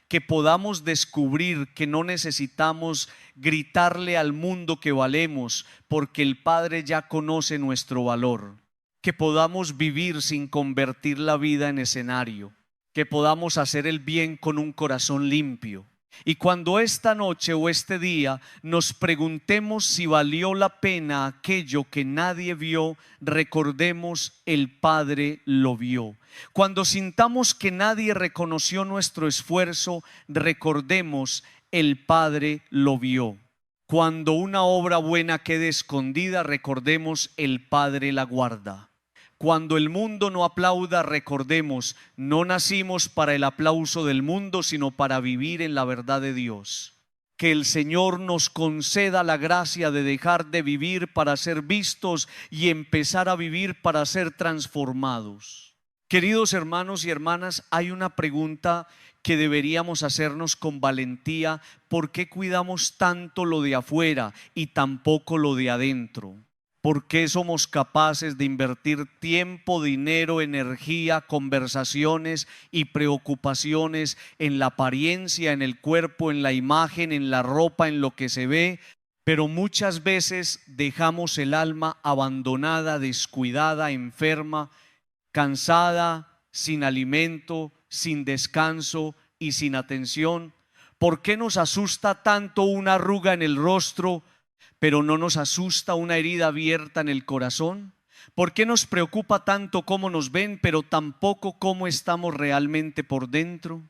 Que podamos descubrir que no necesitamos gritarle al mundo que valemos, porque el Padre ya conoce nuestro valor. Que podamos vivir sin convertir la vida en escenario. Que podamos hacer el bien con un corazón limpio. Y cuando esta noche o este día nos preguntemos si valió la pena aquello que nadie vio, recordemos: el Padre lo vio. Cuando sintamos que nadie reconoció nuestro esfuerzo, recordemos: el Padre lo vio. Cuando una obra buena quede escondida, recordemos: el Padre la guarda. Cuando el mundo no aplauda, recordemos: no nacimos para el aplauso del mundo, sino para vivir en la verdad de Dios. Que el Señor nos conceda la gracia de dejar de vivir para ser vistos y empezar a vivir para ser transformados. Queridos hermanos y hermanas, hay una pregunta que deberíamos hacernos con valentía: ¿por qué cuidamos tanto lo de afuera y tan poco lo de adentro? ¿Por qué somos capaces de invertir tiempo, dinero, energía, conversaciones y preocupaciones en la apariencia, en el cuerpo, en la imagen, en la ropa, en lo que se ve? Pero muchas veces dejamos el alma abandonada, descuidada, enferma, cansada, sin alimento, sin descanso y sin atención. ¿Por qué nos asusta tanto una arruga en el rostro, pero no nos asusta una herida abierta en el corazón? ¿Por qué nos preocupa tanto cómo nos ven, pero tampoco cómo estamos realmente por dentro?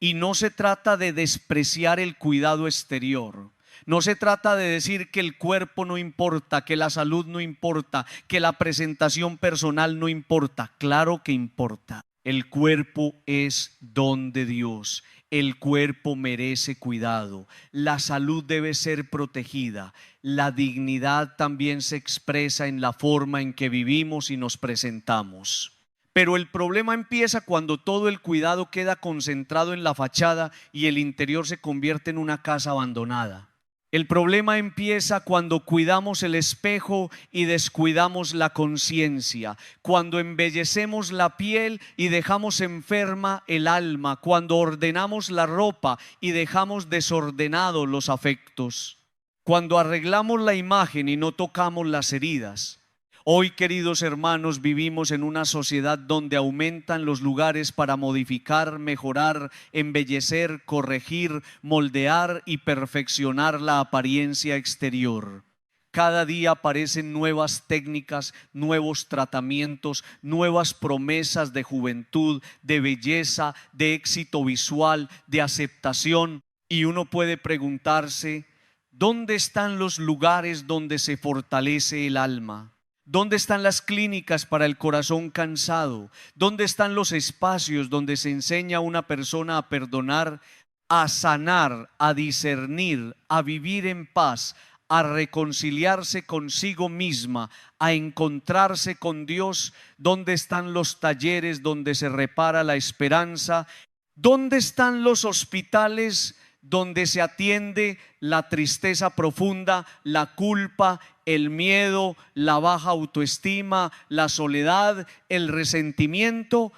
Y no se trata de despreciar el cuidado exterior. No se trata de decir que el cuerpo no importa, que la salud no importa, que la presentación personal no importa. Claro que importa. El cuerpo es don de Dios. El cuerpo merece cuidado. La salud debe ser protegida. La dignidad también se expresa en la forma en que vivimos y nos presentamos. Pero el problema empieza cuando todo el cuidado queda concentrado en la fachada y el interior se convierte en una casa abandonada. El problema empieza cuando cuidamos el espejo y descuidamos la conciencia, cuando embellecemos la piel y dejamos enferma el alma, cuando ordenamos la ropa y dejamos desordenados los afectos, cuando arreglamos la imagen y no tocamos las heridas. Hoy, queridos hermanos, vivimos en una sociedad donde aumentan los lugares para modificar, mejorar, embellecer, corregir, moldear y perfeccionar la apariencia exterior. Cada día aparecen nuevas técnicas, nuevos tratamientos, nuevas promesas de juventud, de belleza, de éxito visual, de aceptación. Y uno puede preguntarse, ¿dónde están los lugares donde se fortalece el alma? ¿Dónde están las clínicas para el corazón cansado? ¿Dónde están los espacios donde se enseña a una persona a perdonar, a sanar, a discernir, a vivir en paz, a reconciliarse consigo misma, a encontrarse con Dios? ¿Dónde están los talleres donde se repara la esperanza? ¿Dónde están los hospitales donde se atiende la tristeza profunda, la culpa, el miedo, la baja autoestima, la soledad, el resentimiento?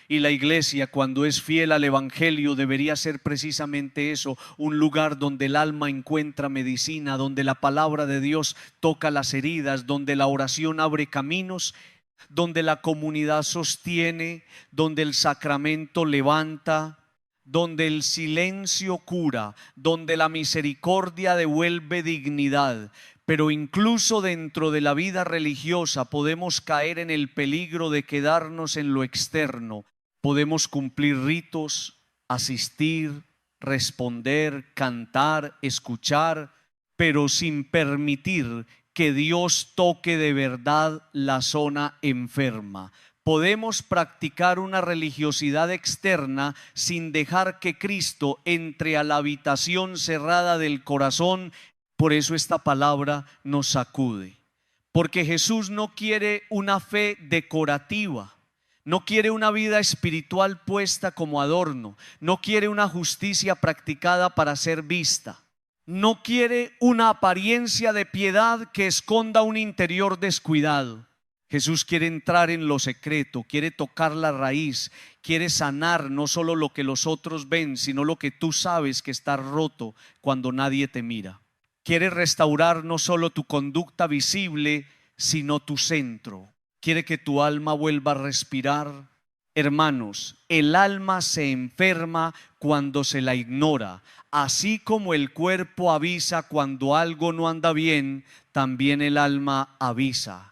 Y la iglesia, cuando es fiel al evangelio, debería ser precisamente eso, un lugar donde el alma encuentra medicina, donde la palabra de Dios toca las heridas, donde la oración abre caminos, donde la comunidad sostiene, donde el sacramento levanta, donde el silencio cura, donde la misericordia devuelve dignidad. Pero incluso dentro de la vida religiosa podemos caer en el peligro de quedarnos en lo externo. Podemos cumplir ritos, asistir, responder, cantar, escuchar, pero sin permitir que Dios toque de verdad la zona enferma. Podemos practicar una religiosidad externa sin dejar que Cristo entre a la habitación cerrada del corazón. Por eso esta palabra nos sacude, porque Jesús no quiere una fe decorativa, no quiere una vida espiritual puesta como adorno, no quiere una justicia practicada para ser vista, no quiere una apariencia de piedad que esconda un interior descuidado. Jesús quiere entrar en lo secreto, quiere tocar la raíz, quiere sanar no solo lo que los otros ven, sino lo que tú sabes que está roto cuando nadie te mira. Quiere restaurar no solo tu conducta visible, sino tu centro. Quiere que tu alma vuelva a respirar. Hermanos, el alma se enferma cuando se la ignora. Así como el cuerpo avisa cuando algo no anda bien, también el alma avisa.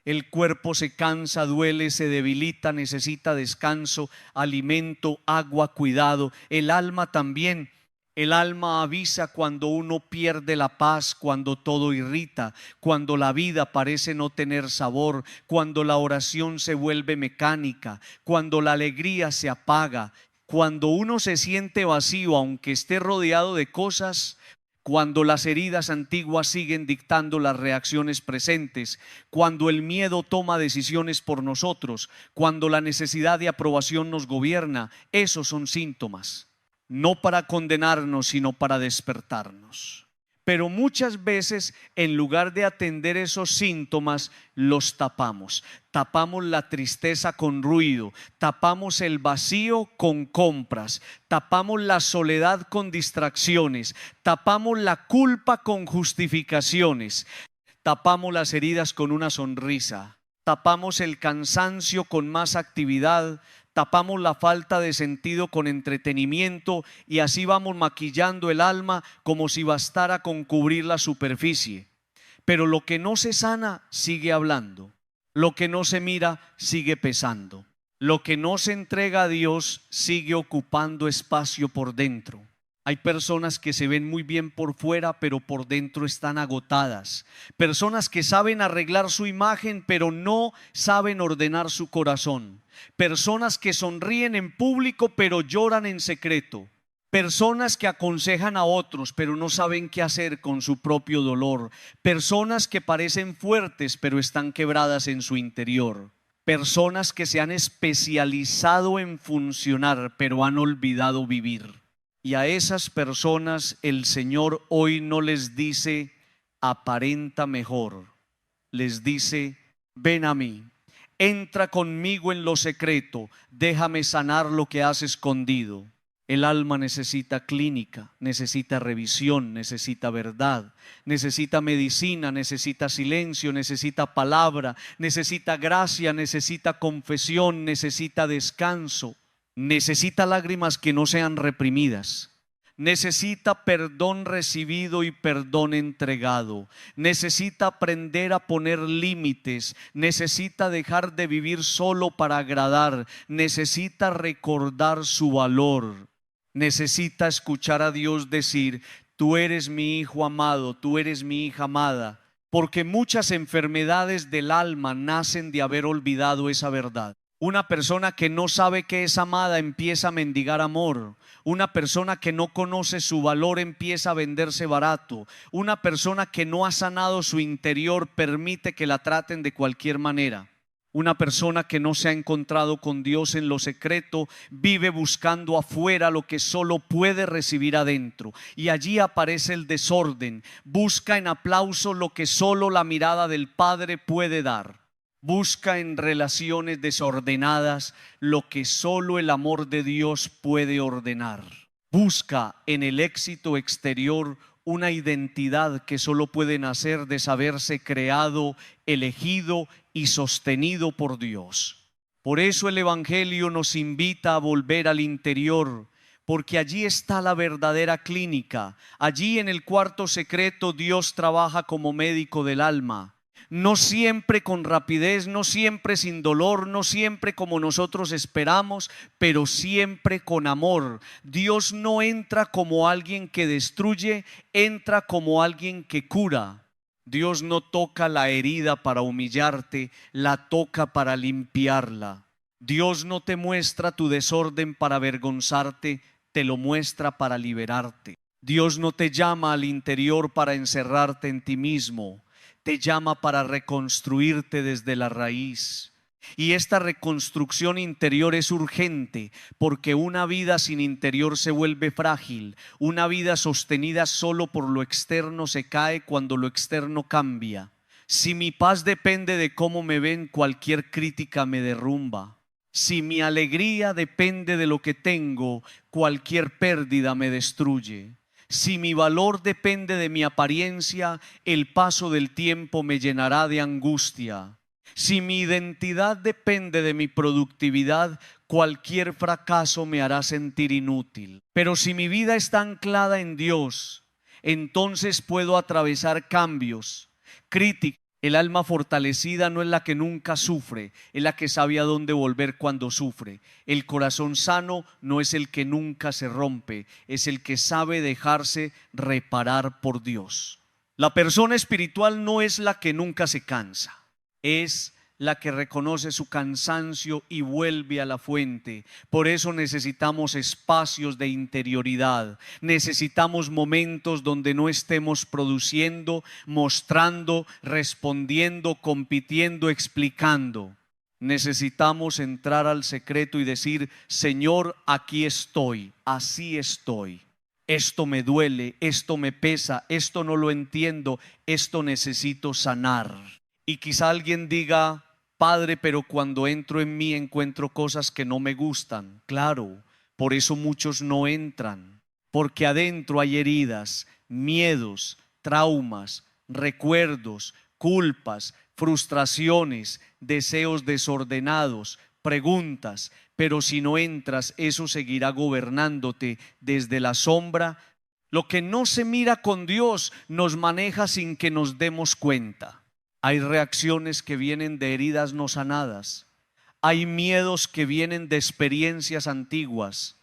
El cuerpo se cansa, duele, se debilita, necesita descanso, alimento, agua, cuidado. El alma también. El alma avisa cuando uno pierde la paz, cuando todo irrita, cuando la vida parece no tener sabor, cuando la oración se vuelve mecánica, cuando la alegría se apaga, cuando uno se siente vacío aunque esté rodeado de cosas, cuando las heridas antiguas siguen dictando las reacciones presentes, cuando el miedo toma decisiones por nosotros, cuando la necesidad de aprobación nos gobierna. Esos son síntomas, no para condenarnos, sino para despertarnos. Pero muchas veces, en lugar de atender esos síntomas, los tapamos. Tapamos la tristeza con ruido, tapamos el vacío con compras, tapamos la soledad con distracciones, tapamos la culpa con justificaciones, tapamos las heridas con una sonrisa, tapamos el cansancio con más actividad, tapamos la falta de sentido con entretenimiento, y así vamos maquillando el alma como si bastara con cubrir la superficie. Pero lo que no se sana sigue hablando. Lo que no se mira sigue pesando. Lo que no se entrega a Dios sigue ocupando espacio por dentro. Hay personas que se ven muy bien por fuera, pero por dentro están agotadas. Personas que saben arreglar su imagen, pero no saben ordenar su corazón. Personas que sonríen en público, pero lloran en secreto. Personas que aconsejan a otros, pero no saben qué hacer con su propio dolor. Personas que parecen fuertes, pero están quebradas en su interior. Personas que se han especializado en funcionar, pero han olvidado vivir. Y a esas personas el Señor hoy no les dice aparenta mejor, les dice ven a mí, entra conmigo en lo secreto, déjame sanar lo que has escondido. El alma necesita clínica, necesita revisión, necesita verdad, necesita medicina, necesita silencio, necesita palabra, necesita gracia, necesita confesión, necesita descanso. Necesita lágrimas que no sean reprimidas. Necesita perdón recibido y perdón entregado. Necesita aprender a poner límites. Necesita dejar de vivir solo para agradar. Necesita recordar su valor. Necesita escuchar a Dios decir: tú eres mi hijo amado, tú eres mi hija amada. Porque muchas enfermedades del alma nacen de haber olvidado esa verdad. Una persona que no sabe que es amada empieza a mendigar amor. Una persona que no conoce su valor empieza a venderse barato. Una persona que no ha sanado su interior permite que la traten de cualquier manera. Una persona que no se ha encontrado con Dios en lo secreto vive buscando afuera lo que solo puede recibir adentro. Y allí aparece el desorden. Busca en aplauso lo que solo la mirada del Padre puede dar. Busca en relaciones desordenadas lo que solo el amor de Dios puede ordenar. Busca en el éxito exterior una identidad que solo puede nacer de saberse creado, elegido y sostenido por Dios. Por eso el Evangelio nos invita a volver al interior, porque allí está la verdadera clínica. Allí en el cuarto secreto Dios trabaja como médico del alma. No siempre con rapidez, no siempre sin dolor, no siempre como nosotros esperamos, pero siempre con amor. Dios no entra como alguien que destruye, entra como alguien que cura. Dios no toca la herida para humillarte, la toca para limpiarla. Dios no te muestra tu desorden para avergonzarte, te lo muestra para liberarte. Dios no te llama al interior para encerrarte en ti mismo. Te llama para reconstruirte desde la raíz. Y esta reconstrucción interior es urgente, porque una vida sin interior se vuelve frágil. Una vida sostenida solo por lo externo se cae cuando lo externo cambia. Si mi paz depende de cómo me ven, cualquier crítica me derrumba. Si mi alegría depende de lo que tengo, cualquier pérdida me destruye. Si mi valor depende de mi apariencia, el paso del tiempo me llenará de angustia. Si mi identidad depende de mi productividad, cualquier fracaso me hará sentir inútil. Pero si mi vida está anclada en Dios, entonces puedo atravesar cambios, críticas. El alma fortalecida no es la que nunca sufre, es la que sabe a dónde volver cuando sufre. El corazón sano no es el que nunca se rompe, es el que sabe dejarse reparar por Dios. La persona espiritual no es la que nunca se cansa, es la que reconoce su cansancio y vuelve a la fuente. Por eso necesitamos espacios de interioridad. Necesitamos momentos donde no estemos produciendo, mostrando, respondiendo, compitiendo, explicando. Necesitamos entrar al secreto y decir: Señor, aquí estoy, así estoy. Esto me duele, esto me pesa, esto no lo entiendo, esto necesito sanar. Y quizá alguien diga: Padre, pero cuando entro en mí encuentro cosas que no me gustan. Claro, por eso muchos no entran, porque adentro hay heridas, miedos, traumas, recuerdos, culpas, frustraciones, deseos desordenados, preguntas. Pero si no entras, eso seguirá gobernándote desde la sombra. Lo que no se mira con Dios nos maneja sin que nos demos cuenta. Hay reacciones que vienen de heridas no sanadas. Hay miedos que vienen de experiencias antiguas.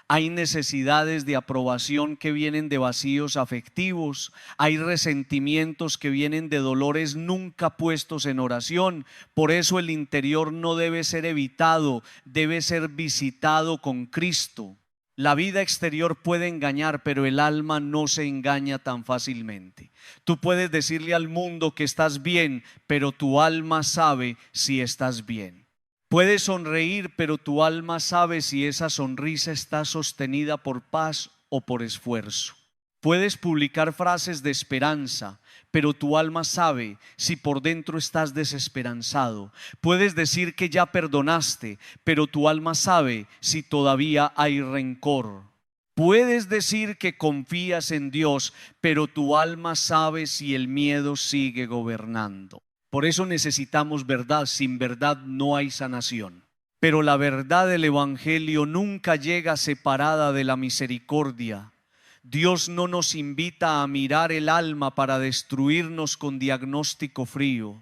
Hay necesidades de aprobación que vienen de vacíos afectivos. Hay resentimientos que vienen de dolores nunca puestos en oración. Por eso el interior no debe ser evitado, debe ser visitado con Cristo. La vida exterior puede engañar, pero el alma no se engaña tan fácilmente. Tú puedes decirle al mundo que estás bien, pero tu alma sabe si estás bien. Puedes sonreír, pero tu alma sabe si esa sonrisa está sostenida por paz o por esfuerzo. Puedes publicar frases de esperanza, pero tu alma sabe si por dentro estás desesperanzado. Puedes decir que ya perdonaste, pero tu alma sabe si todavía hay rencor. Puedes decir que confías en Dios, pero tu alma sabe si el miedo sigue gobernando. Por eso necesitamos verdad. Sin verdad no hay sanación. Pero la verdad del Evangelio nunca llega separada de la misericordia. Dios no nos invita a mirar el alma para destruirnos con diagnóstico frío.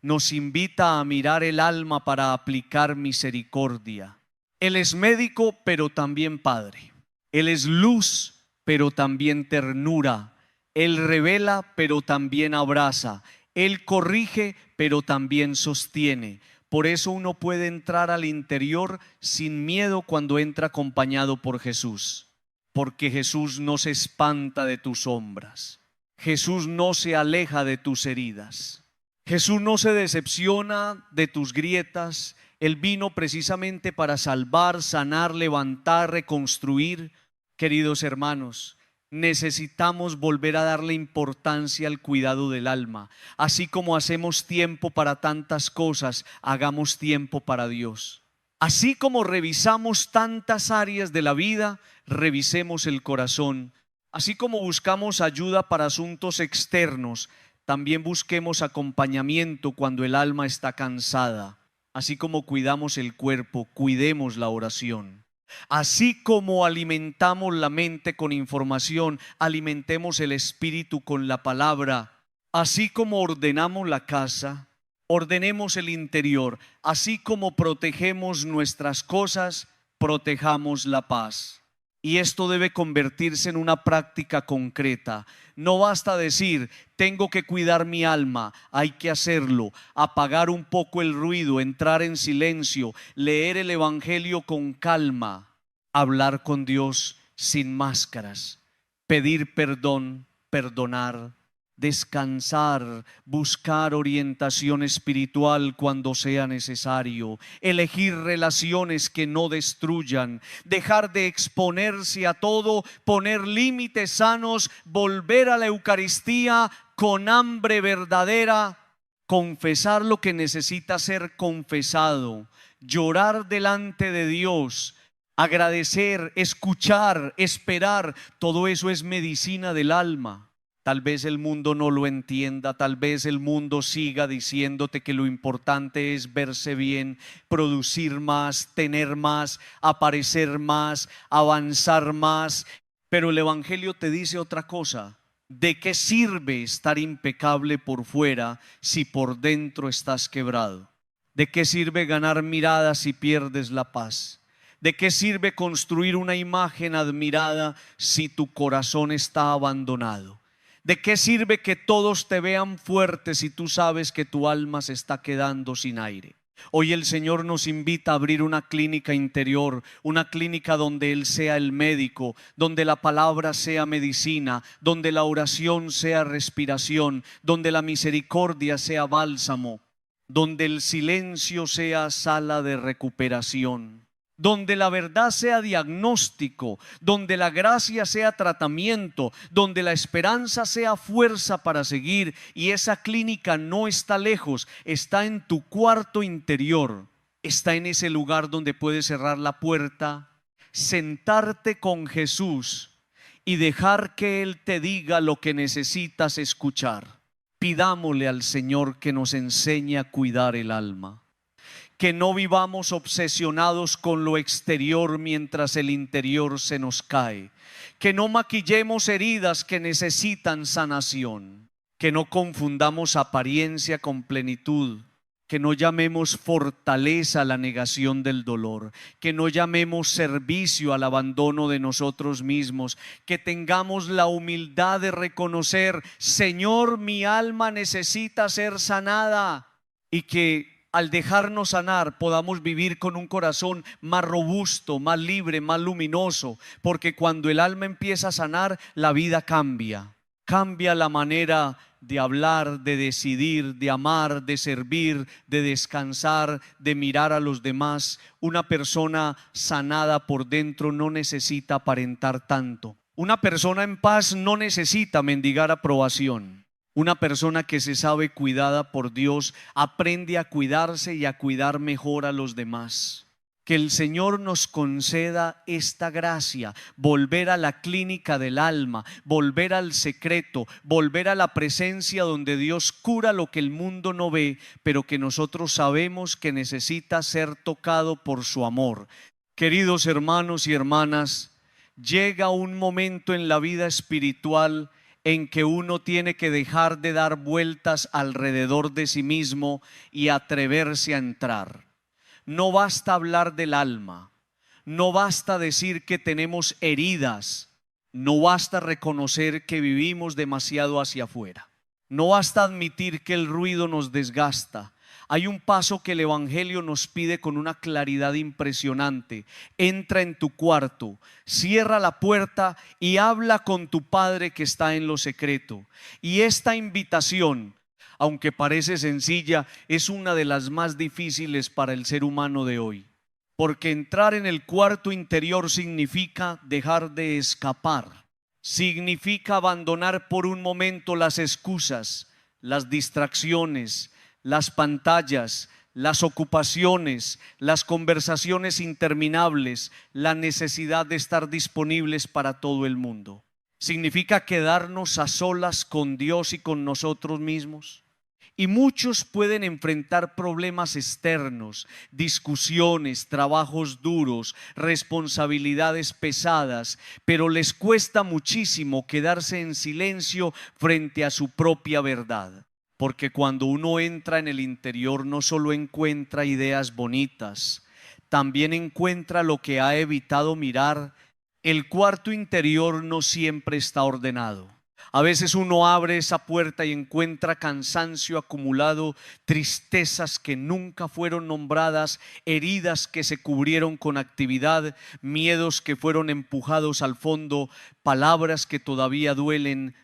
Nos invita a mirar el alma para aplicar misericordia. Él es médico, pero también padre. Él es luz, pero también ternura. Él revela, pero también abraza. Él corrige, pero también sostiene. Por eso uno puede entrar al interior sin miedo cuando entra acompañado por Jesús. Porque Jesús no se espanta de tus sombras. Jesús no se aleja de tus heridas. Jesús no se decepciona de tus grietas. Él vino precisamente para salvar, sanar, levantar, reconstruir. Queridos hermanos, necesitamos volver a darle importancia al cuidado del alma. Así como hacemos tiempo para tantas cosas, hagamos tiempo para Dios. Así como revisamos tantas áreas de la vida, revisemos el corazón. Así como buscamos ayuda para asuntos externos, también busquemos acompañamiento cuando el alma está cansada. Así como cuidamos el cuerpo, cuidemos la oración. Así como alimentamos la mente con información, alimentemos el espíritu con la palabra. Así como ordenamos la casa, ordenemos el interior. Así como protegemos nuestras cosas, protejamos la paz. Y esto debe convertirse en una práctica concreta. No basta decir, tengo que cuidar mi alma, hay que hacerlo. Apagar un poco el ruido, entrar en silencio, leer el Evangelio con calma, hablar con Dios sin máscaras, pedir perdón, perdonar, descansar, buscar orientación espiritual cuando sea necesario, elegir relaciones que no destruyan, dejar de exponerse a todo, poner límites sanos, volver a la Eucaristía con hambre verdadera, confesar lo que necesita ser confesado, llorar delante de Dios, agradecer, escuchar, esperar. Todo eso es medicina del alma. Tal vez el mundo no lo entienda, tal vez el mundo siga diciéndote que lo importante es verse bien, producir más, tener más, aparecer más, avanzar más. Pero el Evangelio te dice otra cosa. ¿De qué sirve estar impecable por fuera si por dentro estás quebrado? ¿De qué sirve ganar miradas si pierdes la paz? ¿De qué sirve construir una imagen admirada si tu corazón está abandonado? ¿De qué sirve que todos te vean fuerte si tú sabes que tu alma se está quedando sin aire? Hoy el Señor nos invita a abrir una clínica interior, una clínica donde Él sea el médico, donde la palabra sea medicina, donde la oración sea respiración, donde la misericordia sea bálsamo, donde el silencio sea sala de recuperación, donde la verdad sea diagnóstico, donde la gracia sea tratamiento, donde la esperanza sea fuerza para seguir. Y esa clínica no está lejos, está en tu cuarto interior, está en ese lugar donde puedes cerrar la puerta, sentarte con Jesús y dejar que Él te diga lo que necesitas escuchar. Pidámosle al Señor que nos enseñe a cuidar el alma. Que no vivamos obsesionados con lo exterior mientras el interior se nos cae. Que no maquillemos heridas que necesitan sanación. que no confundamos apariencia con plenitud, que no llamemos fortaleza a la negación del dolor, que no llamemos servicio al abandono de nosotros mismos, que tengamos la humildad de reconocer: Señor, mi alma necesita ser sanada, y que al dejarnos sanar podamos vivir con un corazón más robusto, más libre, más luminoso, porque cuando el alma empieza a sanar, la vida cambia. Cambia la manera de hablar, de decidir, de amar, de servir, de descansar, de mirar a los demás. Una persona sanada por dentro no necesita aparentar tanto. Una persona en paz no necesita mendigar aprobación. Una persona que se sabe cuidada por Dios aprende a cuidarse y a cuidar mejor a los demás. Que el Señor nos conceda esta gracia: volver a la clínica del alma, volver al secreto, volver a la presencia donde Dios cura lo que el mundo no ve, pero que nosotros sabemos que necesita ser tocado por su amor. Queridos hermanos y hermanas, llega un momento en la vida espiritual en que uno tiene que dejar de dar vueltas alrededor de sí mismo y atreverse a entrar. No basta hablar del alma, no basta decir que tenemos heridas, no basta reconocer que vivimos demasiado hacia afuera, no basta admitir que el ruido nos desgasta. Hay un paso que el Evangelio nos pide con una claridad impresionante: entra en tu cuarto, cierra la puerta y habla con tu Padre que está en lo secreto. Y esta invitación, aunque parece sencilla, es una de las más difíciles para el ser humano de hoy, porque entrar en el cuarto interior significa dejar de escapar, significa abandonar por un momento las excusas, las distracciones, las pantallas, las ocupaciones, las conversaciones interminables, la necesidad de estar disponibles para todo el mundo. Significa quedarnos a solas con Dios y con nosotros mismos. Y muchos pueden enfrentar problemas externos, discusiones, trabajos duros, responsabilidades pesadas, pero les cuesta muchísimo quedarse en silencio frente a su propia verdad. Porque cuando uno entra en el interior no solo encuentra ideas bonitas, también encuentra lo que ha evitado mirar. El cuarto interior no siempre está ordenado. A veces uno abre esa puerta y encuentra cansancio acumulado, tristezas que nunca fueron nombradas, heridas que se cubrieron con actividad, miedos que fueron empujados al fondo, palabras que todavía duelen,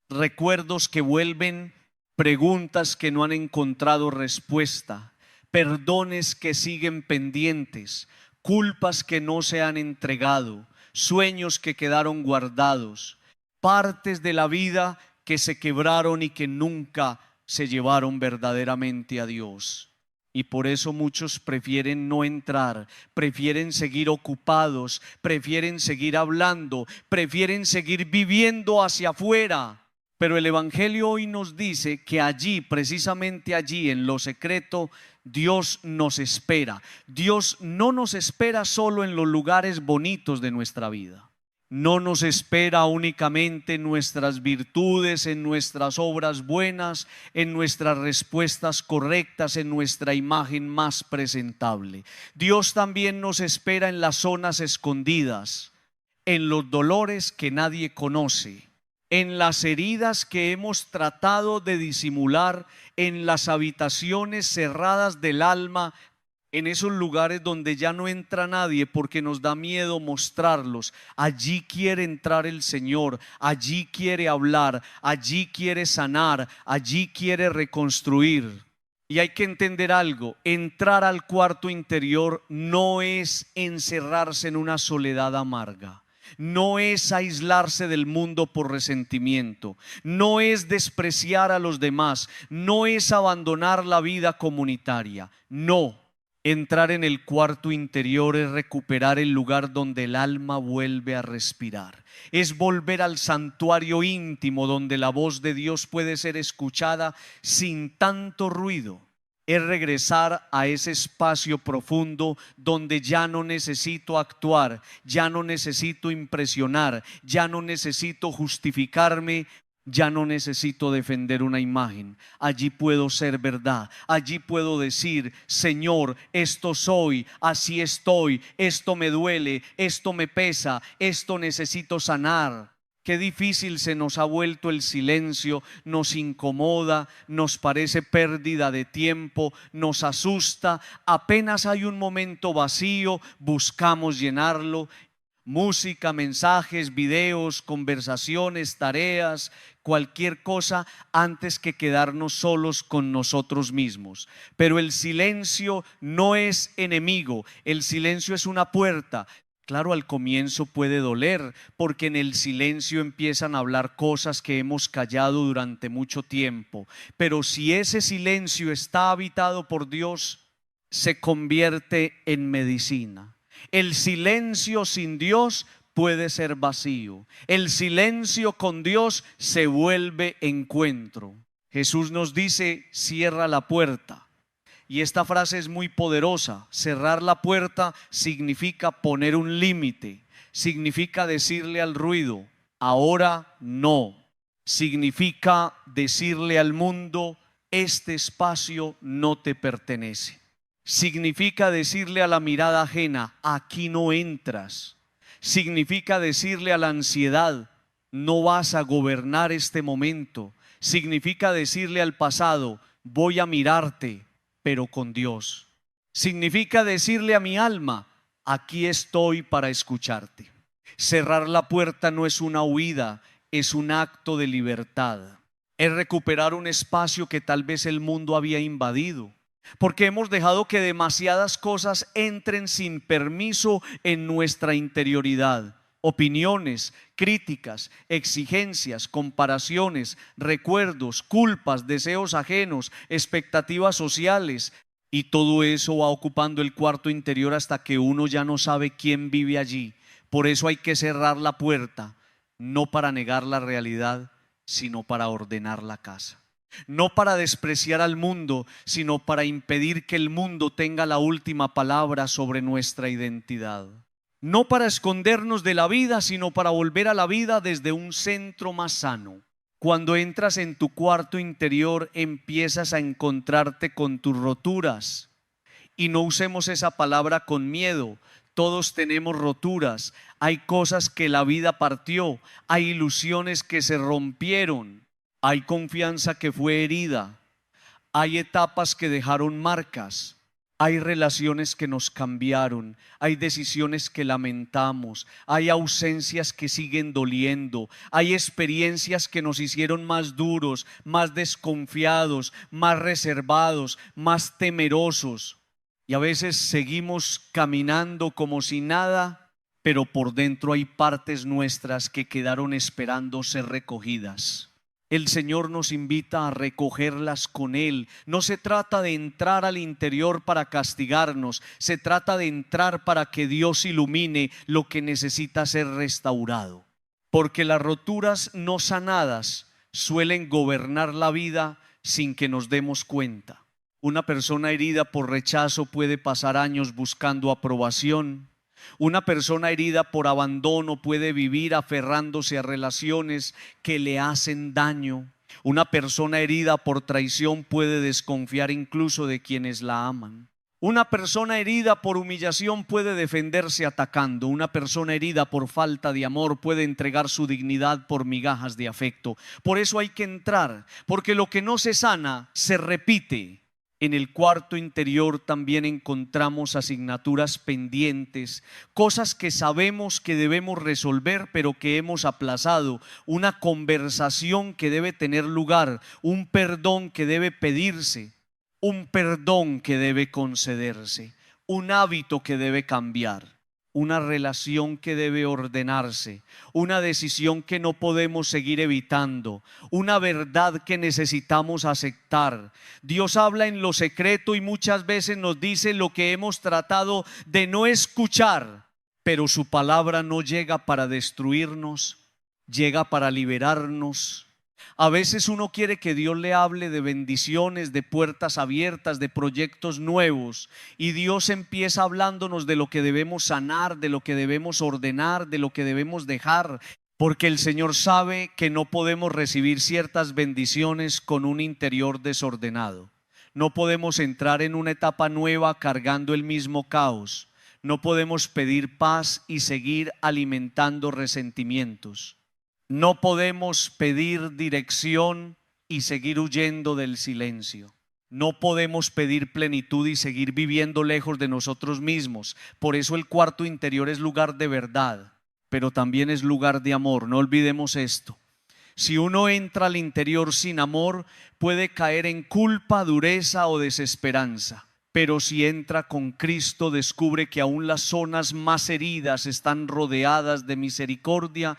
recuerdos que vuelven, preguntas que no han encontrado respuesta, perdones que siguen pendientes, culpas que no se han entregado, sueños que quedaron guardados, partes de la vida que se quebraron y que nunca se llevaron verdaderamente a Dios. Y por eso muchos prefieren no entrar, prefieren seguir ocupados, prefieren seguir hablando, prefieren seguir viviendo hacia afuera. Pero el Evangelio hoy nos dice que allí, precisamente allí, en lo secreto, Dios nos espera. Dios no nos espera solo en los lugares bonitos de nuestra vida. No nos espera únicamente en nuestras virtudes, en nuestras obras buenas, en nuestras respuestas correctas, en nuestra imagen más presentable. Dios también nos espera en las zonas escondidas, en los dolores que nadie conoce, en las heridas que hemos tratado de disimular, en las habitaciones cerradas del alma, en esos lugares donde ya no entra nadie porque nos da miedo mostrarlos. Allí quiere entrar el Señor, allí quiere hablar, allí quiere sanar, allí quiere reconstruir. Y hay que entender algo: entrar al cuarto interior no es encerrarse en una soledad amarga. No es aislarse del mundo por resentimiento, no es despreciar a los demás, no es abandonar la vida comunitaria. No, entrar en el cuarto interior es recuperar el lugar donde el alma vuelve a respirar. Es volver al santuario íntimo donde la voz de Dios puede ser escuchada sin tanto ruido. Es regresar a ese espacio profundo donde ya no necesito actuar, ya no necesito impresionar, ya no necesito justificarme, Ya no necesito defender una imagen. Allí puedo ser verdad. Allí puedo decir: Señor, esto soy, así estoy, esto me duele, esto me pesa, esto necesito sanar. Qué difícil se nos ha vuelto el silencio, nos incomoda, nos parece pérdida de tiempo, nos asusta. Apenas hay un momento vacío, buscamos llenarlo. Música, mensajes, videos, conversaciones, tareas, cualquier cosa antes que quedarnos solos con nosotros mismos. Pero el silencio no es enemigo, el silencio es una puerta. Claro, al comienzo puede doler, porque en el silencio empiezan a hablar cosas que hemos callado durante mucho tiempo. Pero si ese silencio está habitado por Dios, se convierte en medicina. El silencio sin Dios puede ser vacío. El silencio con Dios se vuelve encuentro. Jesús nos dice: cierra la puerta. Y esta frase es muy poderosa. Cerrar la puerta significa poner un límite. Significa decirle al ruido: ahora no. Significa decirle al mundo: este espacio no te pertenece. Significa decirle a la mirada ajena: aquí no entras. Significa decirle a la ansiedad: no vas a gobernar este momento. Significa decirle al pasado: voy a mirarte, pero con Dios. Significa decirle a mi alma: aquí estoy para escucharte. Cerrar la puerta no es una huida, es un acto de libertad. Es recuperar un espacio que tal vez el mundo había invadido, porque hemos dejado que demasiadas cosas entren sin permiso en nuestra interioridad. Opiniones, críticas, exigencias, comparaciones, recuerdos, culpas, deseos ajenos, expectativas sociales. Y todo eso va ocupando el cuarto interior hasta que uno ya no sabe quién vive allí. Por eso hay que cerrar la puerta, no para negar la realidad, sino para ordenar la casa. No para despreciar al mundo, sino para impedir que el mundo tenga la última palabra sobre nuestra identidad. No para escondernos de la vida, sino para volver a la vida desde un centro más sano. Cuando entras en tu cuarto interior, empiezas a encontrarte con tus roturas. Y no usemos esa palabra con miedo. Todos tenemos roturas. Hay cosas que la vida partió. Hay ilusiones que se rompieron. Hay confianza que fue herida. Hay etapas que dejaron marcas. Hay relaciones que nos cambiaron. Hay decisiones que lamentamos. Hay ausencias que siguen doliendo. Hay experiencias que nos hicieron más duros, más desconfiados, más reservados, más temerosos. Y a veces seguimos caminando como si nada, pero por dentro hay partes nuestras que quedaron esperando ser recogidas. El Señor nos invita a recogerlas con Él. No se trata de entrar al interior para castigarnos, se trata de entrar para que Dios ilumine lo que necesita ser restaurado. Porque las roturas no sanadas suelen gobernar la vida sin que nos demos cuenta. Una persona herida por rechazo puede pasar años buscando aprobación. Una persona herida por abandono puede vivir aferrándose a relaciones que le hacen daño. Una persona herida por traición puede desconfiar incluso de quienes la aman. Una persona herida por humillación puede defenderse atacando. Una persona herida por falta de amor puede entregar su dignidad por migajas de afecto. Por eso hay que entrar, porque lo que no se sana se repite. En el cuarto interior también encontramos asignaturas pendientes, cosas que sabemos que debemos resolver pero que hemos aplazado, una conversación que debe tener lugar, un perdón que debe pedirse, un perdón que debe concederse, un hábito que debe cambiar, una relación que debe ordenarse, una decisión que no podemos seguir evitando, una verdad que necesitamos aceptar. Dios habla en lo secreto y muchas veces nos dice lo que hemos tratado de no escuchar, pero su palabra no llega para destruirnos, llega para liberarnos. A veces uno quiere que Dios le hable de bendiciones, de puertas abiertas, de proyectos nuevos, y Dios empieza hablándonos de lo que debemos sanar, de lo que debemos ordenar, de lo que debemos dejar. porque el Señor sabe que no podemos recibir ciertas bendiciones con un interior desordenado. No podemos entrar en una etapa nueva cargando el mismo caos. No podemos pedir paz y seguir alimentando resentimientos. No podemos pedir dirección y seguir huyendo del silencio. No podemos pedir plenitud y seguir viviendo lejos de nosotros mismos. Por eso el cuarto interior es lugar de verdad, pero también es lugar de amor. No olvidemos esto. Si uno entra al interior sin amor, puede caer en culpa, dureza o desesperanza. Pero si entra con Cristo, descubre que aún las zonas más heridas están rodeadas de misericordia.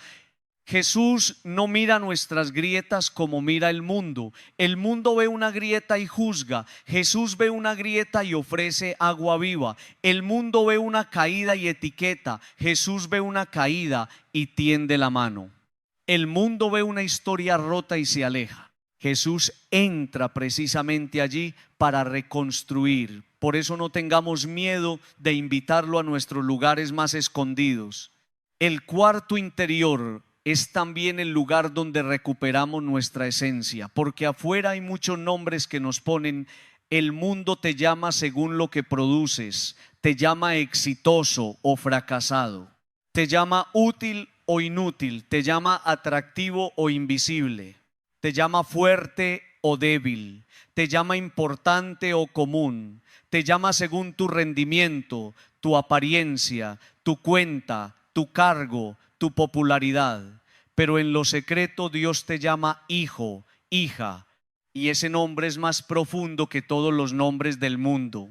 Jesús no mira nuestras grietas como mira el mundo. El mundo ve una grieta y juzga. Jesús ve una grieta y ofrece agua viva. El mundo ve una caída y etiqueta. Jesús ve una caída y tiende la mano. El mundo ve una historia rota y se aleja. Jesús entra precisamente allí para reconstruir. Por eso no tengamos miedo de invitarlo a nuestros lugares más escondidos. El cuarto interior es también el lugar donde recuperamos nuestra esencia, porque afuera hay muchos nombres que nos ponen. El mundo te llama según lo que produces, te llama exitoso o fracasado, te llama útil o inútil, te llama atractivo o invisible, te llama fuerte o débil, te llama importante o común, te llama según tu rendimiento, tu apariencia, tu cuenta, tu cargo, tu popularidad. Pero en lo secreto Dios te llama hijo, hija, y ese nombre es más profundo que todos los nombres del mundo.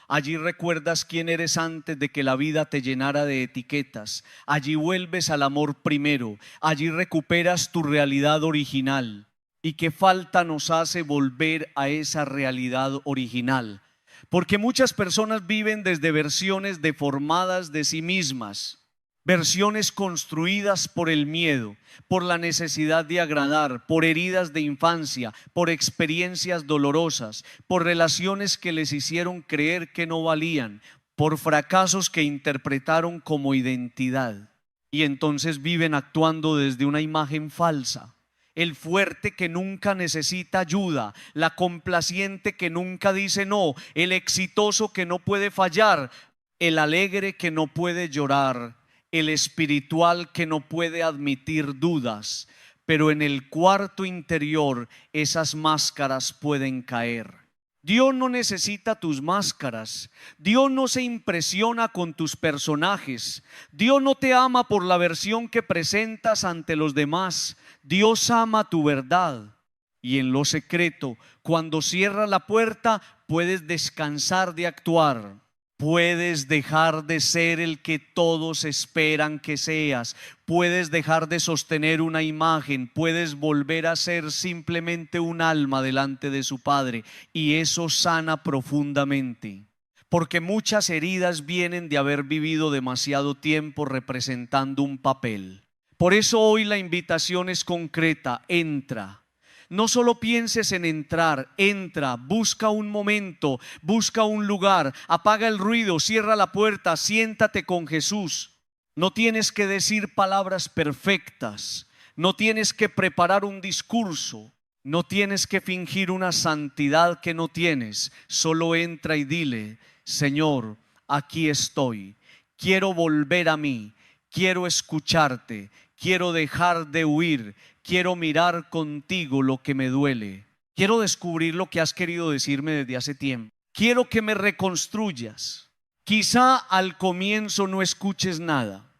Allí recuerdas quién eres antes de que la vida te llenara de etiquetas. Allí vuelves al amor primero. Allí recuperas tu realidad original. ¿Y qué falta nos hace volver a esa realidad original? Porque muchas personas viven desde versiones deformadas de sí mismas, versiones construidas por el miedo, por la necesidad de agradar, por heridas de infancia, por experiencias dolorosas, por relaciones que les hicieron creer que no valían, por fracasos que interpretaron como identidad. Y entonces viven actuando desde una imagen falsa. El fuerte que nunca necesita ayuda, la complaciente que nunca dice no, el exitoso que no puede fallar, el alegre que no puede llorar, el espiritual que no puede admitir dudas. Pero en el cuarto interior esas máscaras pueden caer. Dios no necesita tus máscaras. Dios no se impresiona con tus personajes. Dios no te ama por la versión que presentas ante los demás. Dios ama tu verdad. Y en lo secreto, cuando cierra la puerta, puedes descansar de actuar. Puedes dejar de ser el que todos esperan que seas. Puedes dejar de sostener una imagen. Puedes volver a ser simplemente un alma delante de su Padre. Y eso sana profundamente. Porque muchas heridas vienen de haber vivido demasiado tiempo representando un papel. Por eso hoy la invitación es concreta. Entra. No solo pienses en entrar, entra, busca un momento, busca un lugar, apaga el ruido, cierra la puerta, siéntate con Jesús. No tienes que decir palabras perfectas, no tienes que preparar un discurso, no tienes que fingir una santidad que no tienes. Solo entra y dile: Señor, aquí estoy, quiero volver a mí, quiero escucharte, quiero dejar de huir. Quiero mirar contigo lo que me duele. Quiero descubrir lo que has querido decirme desde hace tiempo. Quiero que me reconstruyas. Quizá al comienzo no escuches nada.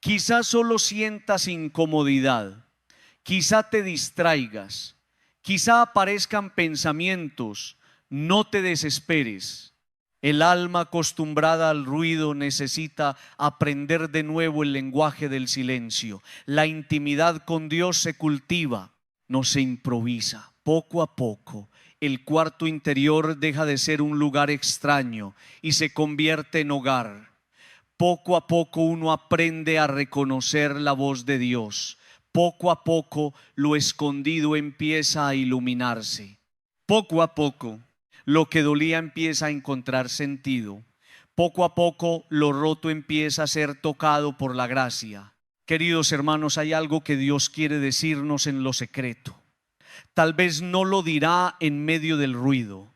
Quizá solo sientas incomodidad. Quizá te distraigas. Quizá aparezcan pensamientos. No te desesperes. El alma acostumbrada al ruido necesita aprender de nuevo el lenguaje del silencio. La intimidad con Dios se cultiva, no se improvisa. Poco a poco, el cuarto interior deja de ser un lugar extraño y se convierte en hogar. Poco a poco uno aprende a reconocer la voz de Dios. Poco a poco lo escondido empieza a iluminarse. Poco a poco lo que dolía empieza a encontrar sentido. Poco a poco lo roto empieza a ser tocado por la gracia. Queridos hermanos, hay algo que Dios quiere decirnos en lo secreto. Tal vez no lo dirá en medio del ruido.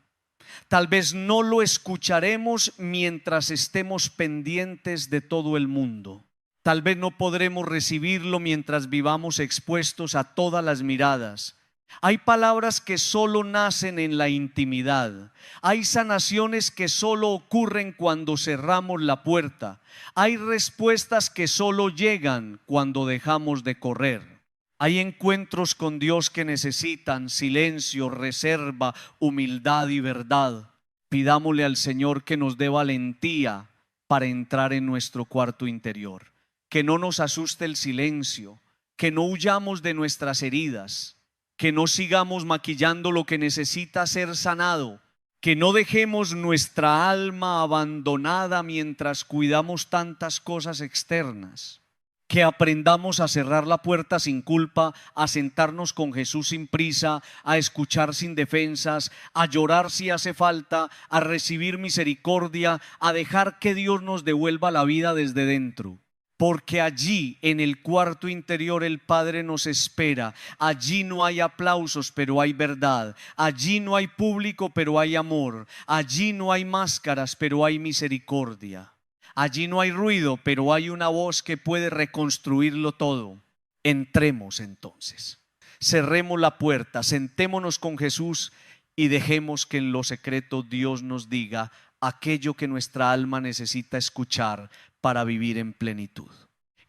Tal vez no lo escucharemos mientras estemos pendientes de todo el mundo. Tal vez no podremos recibirlo mientras vivamos expuestos a todas las miradas. Hay palabras que solo nacen en la intimidad. Hay sanaciones que solo ocurren cuando cerramos la puerta. Hay respuestas que solo llegan cuando dejamos de correr. Hay encuentros con Dios que necesitan silencio, reserva, humildad y verdad. Pidámosle al Señor que nos dé valentía para entrar en nuestro cuarto interior. Que no nos asuste el silencio, que no huyamos de nuestras heridas, que no sigamos maquillando lo que necesita ser sanado, que no dejemos nuestra alma abandonada mientras cuidamos tantas cosas externas. Que aprendamos a cerrar la puerta sin culpa, a sentarnos con Jesús sin prisa, a escuchar sin defensas, a llorar si hace falta, a recibir misericordia, a dejar que Dios nos devuelva la vida desde dentro. Porque allí en el cuarto interior el Padre nos espera. Allí no hay aplausos, pero hay verdad. Allí no hay público, pero hay amor. Allí no hay máscaras, pero hay misericordia. Allí no hay ruido, pero hay una voz que puede reconstruirlo todo. Entremos entonces, cerremos la puerta, sentémonos con Jesús y dejemos que en lo secreto Dios nos diga aquello que nuestra alma necesita escuchar para vivir en plenitud.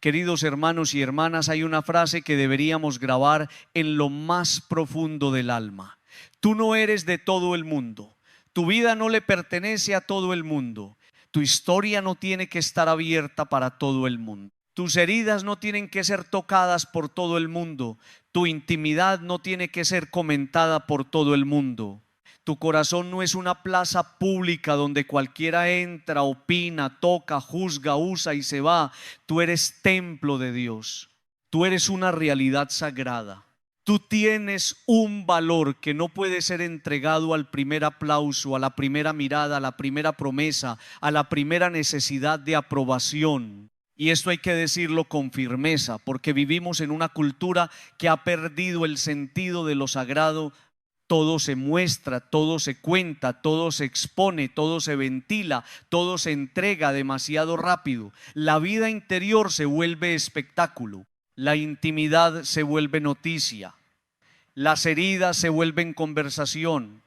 Queridos hermanos y hermanas, hay una frase que deberíamos grabar en lo más profundo del alma. Tú no eres de todo el mundo. Tu vida no le pertenece a todo el mundo. Tu historia no tiene que estar abierta para todo el mundo. Tus heridas no tienen que ser tocadas por todo el mundo. Tu intimidad no tiene que ser comentada por todo el mundo. Tu corazón no es una plaza pública donde cualquiera entra, opina, toca, juzga, usa y se va. Tú eres templo de Dios. Tú eres una realidad sagrada. Tú tienes un valor que no puede ser entregado al primer aplauso, a la primera mirada, a la primera promesa, a la primera necesidad de aprobación. Y esto hay que decirlo con firmeza, porque vivimos en una cultura que ha perdido el sentido de lo sagrado. Todo se muestra, todo se cuenta, todo se expone, todo se ventila, todo se entrega demasiado rápido. La vida interior se vuelve espectáculo. La intimidad se vuelve noticia, las heridas se vuelven conversación,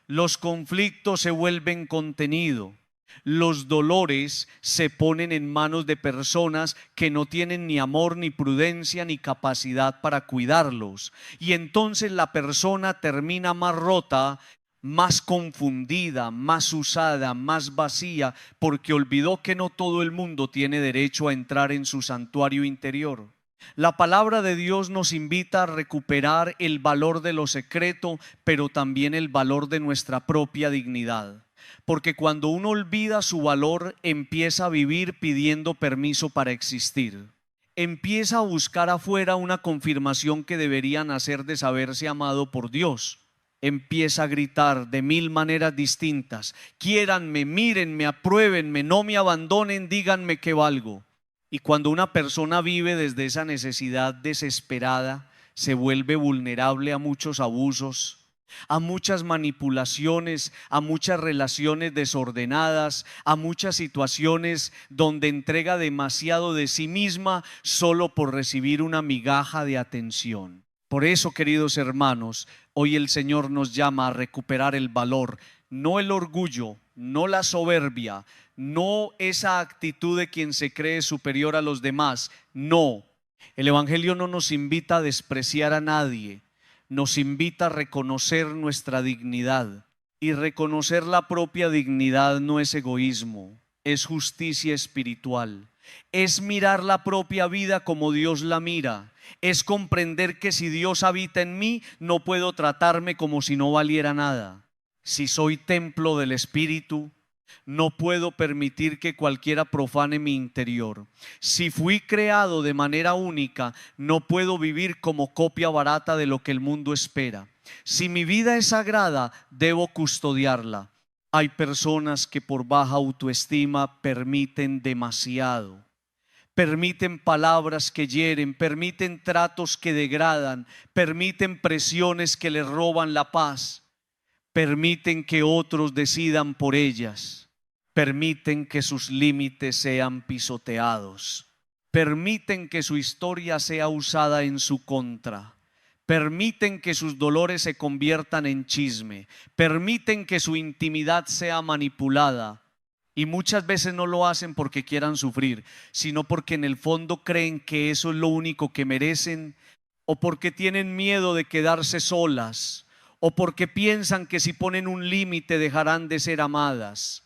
los conflictos se vuelven contenido, los dolores se ponen en manos de personas que no tienen ni amor, ni prudencia, ni capacidad para cuidarlos. Y entonces la persona termina más rota, más confundida, más usada, más vacía, porque olvidó que no todo el mundo tiene derecho a entrar en su santuario interior. La palabra de Dios nos invita a recuperar el valor de lo secreto, pero también el valor de nuestra propia dignidad. Porque cuando uno olvida su valor, empieza a vivir pidiendo permiso para existir. Empieza a buscar afuera una confirmación que debería nacer de saberse amado por Dios. Empieza a gritar de mil maneras distintas: quiéranme, mírenme, apruébenme, no me abandonen, díganme que valgo. Y cuando una persona vive desde esa necesidad desesperada, se vuelve vulnerable a muchos abusos, a muchas manipulaciones, a muchas relaciones desordenadas, a muchas situaciones donde entrega demasiado de sí misma solo por recibir una migaja de atención. Por eso, queridos hermanos, hoy el Señor nos llama a recuperar el valor, no el orgullo, no la soberbia, no esa actitud de quien se cree superior a los demás. No, el Evangelio no nos invita a despreciar a nadie, nos invita a reconocer nuestra dignidad. Y reconocer la propia dignidad no es egoísmo, es justicia espiritual. Es mirar la propia vida como Dios la mira. Es comprender que si Dios habita en mí, no puedo tratarme como si no valiera nada. Si soy templo del Espíritu, no puedo permitir que cualquiera profane mi interior. Si fui creado de manera única, no puedo vivir como copia barata de lo que el mundo espera. Si mi vida es sagrada, debo custodiarla. Hay personas que por baja autoestima permiten demasiado. permiten palabras que hieren, permiten tratos que degradan, permiten presiones que les roban la paz, permiten que otros decidan por ellas, permiten que sus límites sean pisoteados, permiten que su historia sea usada en su contra, permiten que sus dolores se conviertan en chisme, permiten que su intimidad sea manipulada. Y muchas veces no lo hacen porque quieran sufrir, sino porque en el fondo creen que eso es lo único que merecen, o porque tienen miedo de quedarse solas, o porque piensan que si ponen un límite dejarán de ser amadas.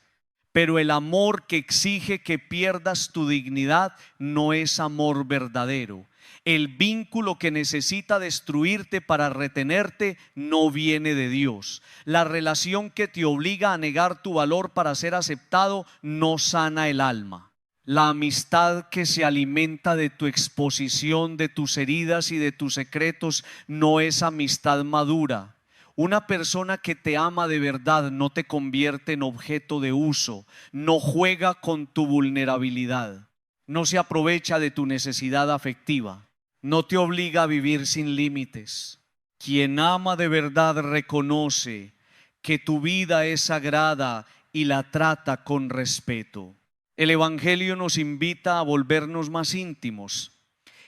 Pero el amor que exige que pierdas tu dignidad no es amor verdadero. El vínculo que necesita destruirte para retenerte no viene de Dios. La relación que te obliga a negar tu valor para ser aceptado no sana el alma. La amistad que se alimenta de tu exposición, de tus heridas y de tus secretos no es amistad madura. Una persona que te ama de verdad no te convierte en objeto de uso, no juega con tu vulnerabilidad, no se aprovecha de tu necesidad afectiva, no te obliga a vivir sin límites. Quien ama de verdad reconoce que tu vida es sagrada y la trata con respeto. El Evangelio nos invita a volvernos más íntimos,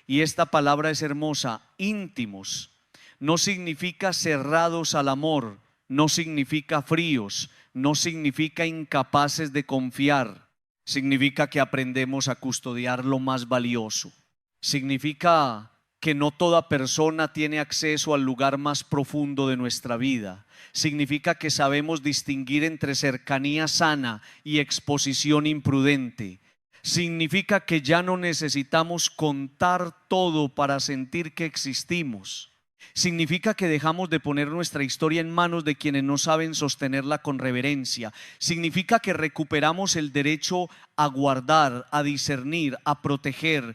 y esta palabra es hermosa, íntimos. No significa cerrados al amor, no significa fríos, no significa incapaces de confiar, significa que aprendemos a custodiar lo más valioso. Significa que no toda persona tiene acceso al lugar más profundo de nuestra vida. Significa que sabemos distinguir entre cercanía sana y exposición imprudente. Significa que ya no necesitamos contar todo para sentir que existimos. Significa que dejamos de poner nuestra historia en manos de quienes no saben sostenerla con reverencia. Significa que recuperamos el derecho a guardar, a discernir, a proteger.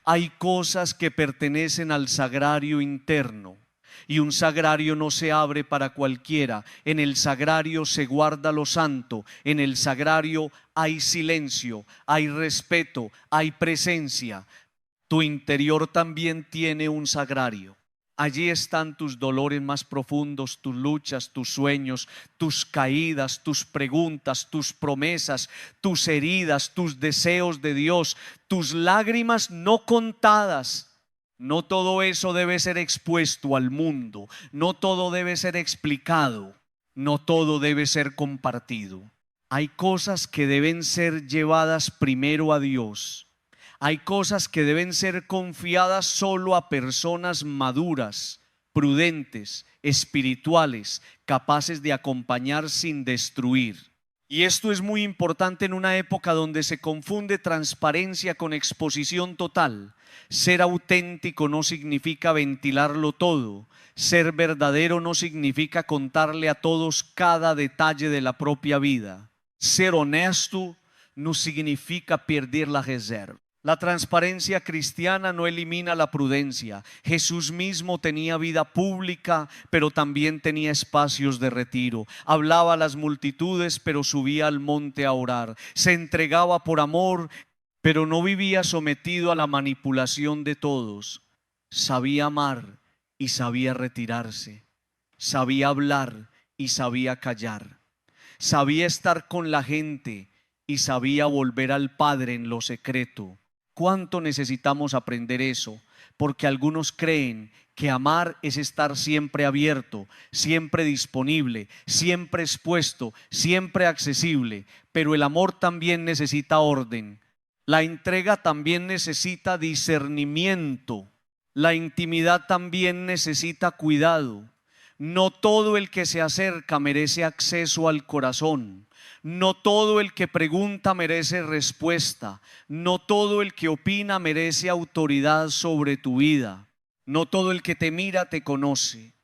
Hay cosas que pertenecen al sagrario interno, y un sagrario no se abre para cualquiera. En el sagrario se guarda lo santo, en el sagrario hay silencio, hay respeto, hay presencia. Tu interior también tiene un sagrario. Allí están tus dolores más profundos, tus luchas, tus sueños, tus caídas, tus preguntas, tus promesas, tus heridas, tus deseos de Dios, tus lágrimas no contadas. No todo eso debe ser expuesto al mundo, no todo debe ser explicado, no todo debe ser compartido. Hay cosas que deben ser llevadas primero a Dios. Hay cosas que deben ser confiadas solo a personas maduras, prudentes, espirituales, capaces de acompañar sin destruir. Y esto es muy importante en una época donde se confunde transparencia con exposición total. Ser auténtico no significa ventilarlo todo. Ser verdadero no significa contarle a todos cada detalle de la propia vida. Ser honesto no significa perder la reserva. La transparencia cristiana no elimina la prudencia. Jesús mismo tenía vida pública, pero también tenía espacios de retiro. Hablaba a las multitudes, pero subía al monte a orar. Se entregaba por amor, pero no vivía sometido a la manipulación de todos. Sabía amar y sabía retirarse. Sabía hablar y sabía callar. Sabía estar con la gente y sabía volver al Padre en lo secreto. ¿Cuánto necesitamos aprender eso? Porque algunos creen que amar es estar siempre abierto, siempre disponible, siempre expuesto, siempre accesible. Pero el amor también necesita orden. La entrega también necesita discernimiento. La intimidad también necesita cuidado. No todo el que se acerca merece acceso al corazón. No todo el que pregunta merece respuesta. No todo el que opina merece autoridad sobre tu vida. No todo el que te mira te conoce.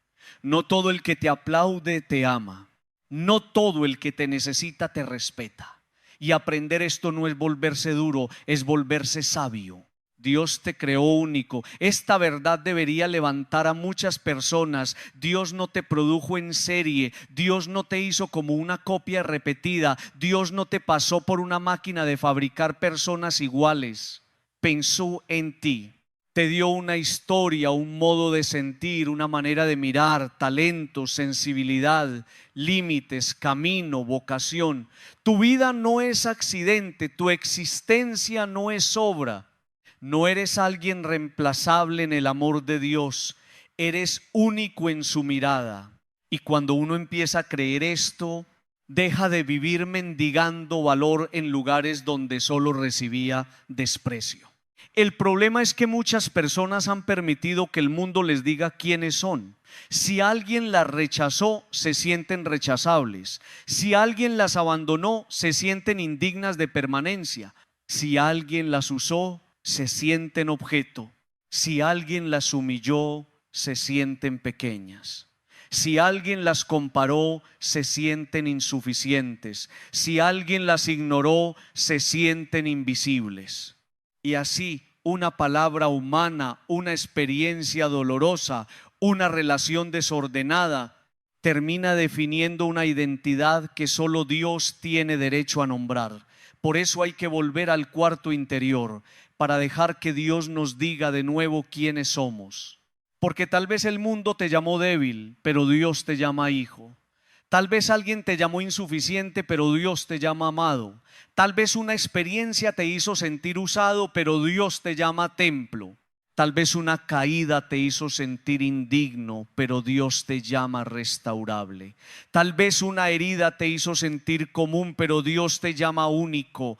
No todo el que te aplaude te ama. No todo el que te necesita te respeta. Y aprender esto no es volverse duro, es volverse sabio. Dios te creó único. Esta verdad debería levantar a muchas personas. Dios no te produjo en serie. Dios no te hizo como una copia repetida. Dios no te pasó por una máquina de fabricar personas iguales. pensó en ti, te dio una historia, un modo de sentir, una manera de mirar, talento, sensibilidad, límites, camino, vocación. Tu vida no es accidente, tu existencia no es obra. No eres alguien reemplazable en el amor de Dios, eres único en su mirada. Y cuando uno empieza a creer esto, deja de vivir mendigando valor en lugares donde solo recibía desprecio. El problema es que muchas personas han permitido que el mundo les diga quiénes son. Si alguien las rechazó, se sienten rechazables. Si alguien las abandonó, se sienten indignas de permanencia. Si alguien las usó, se sienten objeto. Si alguien las humilló, se sienten pequeñas. Si alguien las comparó, se sienten insuficientes. Si alguien las ignoró, se sienten invisibles. Y así, una palabra humana, una experiencia dolorosa, una relación desordenada, termina definiendo una identidad que solo Dios tiene derecho a nombrar. Por eso hay que volver al cuarto interior, para dejar que Dios nos diga de nuevo quiénes somos. Porque tal vez el mundo te llamó débil, pero Dios te llama hijo. Tal vez alguien te llamó insuficiente, pero Dios te llama amado. Tal vez una experiencia te hizo sentir usado, pero Dios te llama templo. Tal vez una caída te hizo sentir indigno, pero Dios te llama restaurable. Tal vez una herida te hizo sentir común, pero Dios te llama único.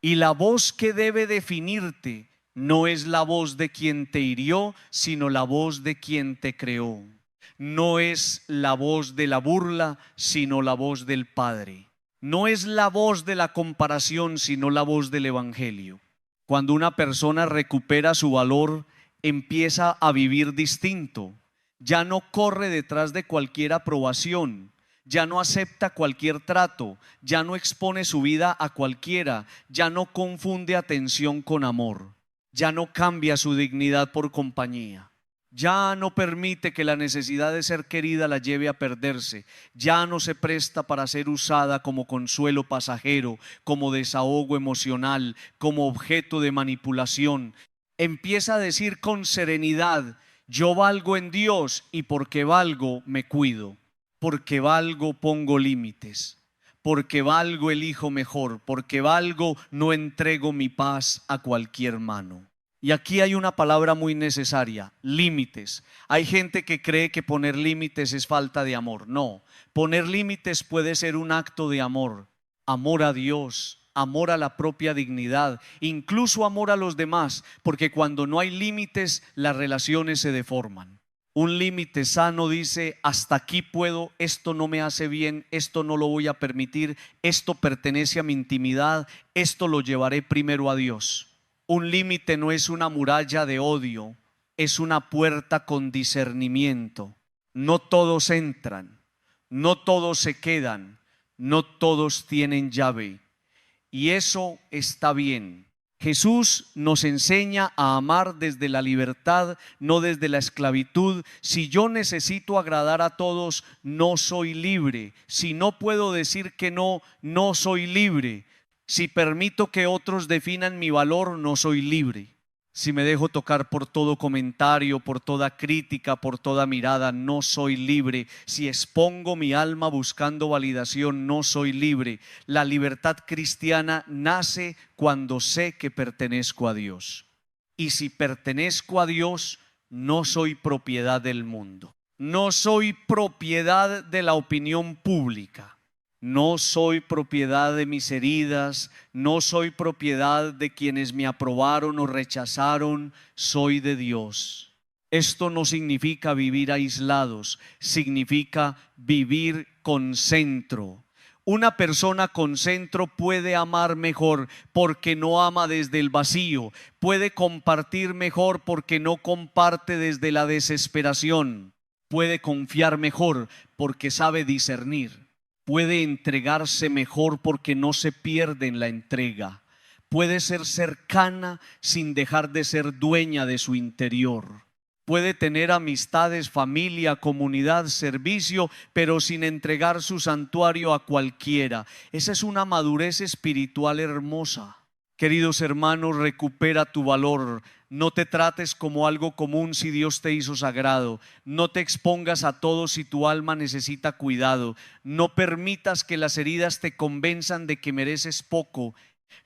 Y la voz que debe definirte no es la voz de quien te hirió, sino la voz de quien te creó. No es la voz de la burla, sino la voz del Padre. No es la voz de la comparación, sino la voz del Evangelio. Cuando una persona recupera su valor, empieza a vivir distinto. Ya no corre detrás de cualquier aprobación. Ya no acepta cualquier trato. Ya no expone su vida a cualquiera. Ya no confunde atención con amor. Ya no cambia su dignidad por compañía. Ya no permite que la necesidad de ser querida la lleve a perderse. Ya no se presta para ser usada como consuelo pasajero, como desahogo emocional, como objeto de manipulación. Empieza a decir con serenidad: yo valgo en Dios, y porque valgo me cuido. Porque valgo pongo límites. Porque valgo elijo mejor. Porque valgo no entrego mi paz a cualquier mano. Y aquí hay una palabra muy necesaria: límites. Hay gente que cree que poner límites es falta de amor. No, poner límites puede ser un acto de amor. Amor a Dios, amor a la propia dignidad, incluso amor a los demás, porque cuando no hay límites, las relaciones se deforman. Un límite sano dice: hasta aquí puedo, esto no me hace bien, esto no lo voy a permitir, esto pertenece a mi intimidad, esto lo llevaré primero a Dios. Un límite no es una muralla de odio, es una puerta con discernimiento. No todos entran, no todos se quedan, no todos tienen llave. Y eso está bien. Jesús nos enseña a amar desde la libertad, no desde la esclavitud. Si yo necesito agradar a todos, no soy libre. Si no puedo decir que no, no soy libre. Si permito que otros definan mi valor, no soy libre. Si me dejo tocar por todo comentario, por toda crítica, por toda mirada, no soy libre. Si expongo mi alma buscando validación, no soy libre. La libertad cristiana nace cuando sé que pertenezco a Dios. Y si pertenezco a Dios, no soy propiedad del mundo. No soy propiedad de la opinión pública. No soy propiedad de mis heridas, no soy propiedad de quienes me aprobaron o rechazaron, soy de Dios. Esto no significa vivir aislados, significa vivir con centro. Una persona con centro puede amar mejor porque no ama desde el vacío, puede compartir mejor porque no comparte desde la desesperación, puede confiar mejor porque sabe discernir. Puede entregarse mejor porque no se pierde en la entrega. Puede ser cercana sin dejar de ser dueña de su interior. Puede tener amistades, familia, comunidad, servicio, pero sin entregar su santuario a cualquiera. Esa es una madurez espiritual hermosa. Queridos hermanos, recupera tu valor. No te trates como algo común si Dios te hizo sagrado. No te expongas a todo si tu alma necesita cuidado. No permitas que las heridas te convenzan de que mereces poco.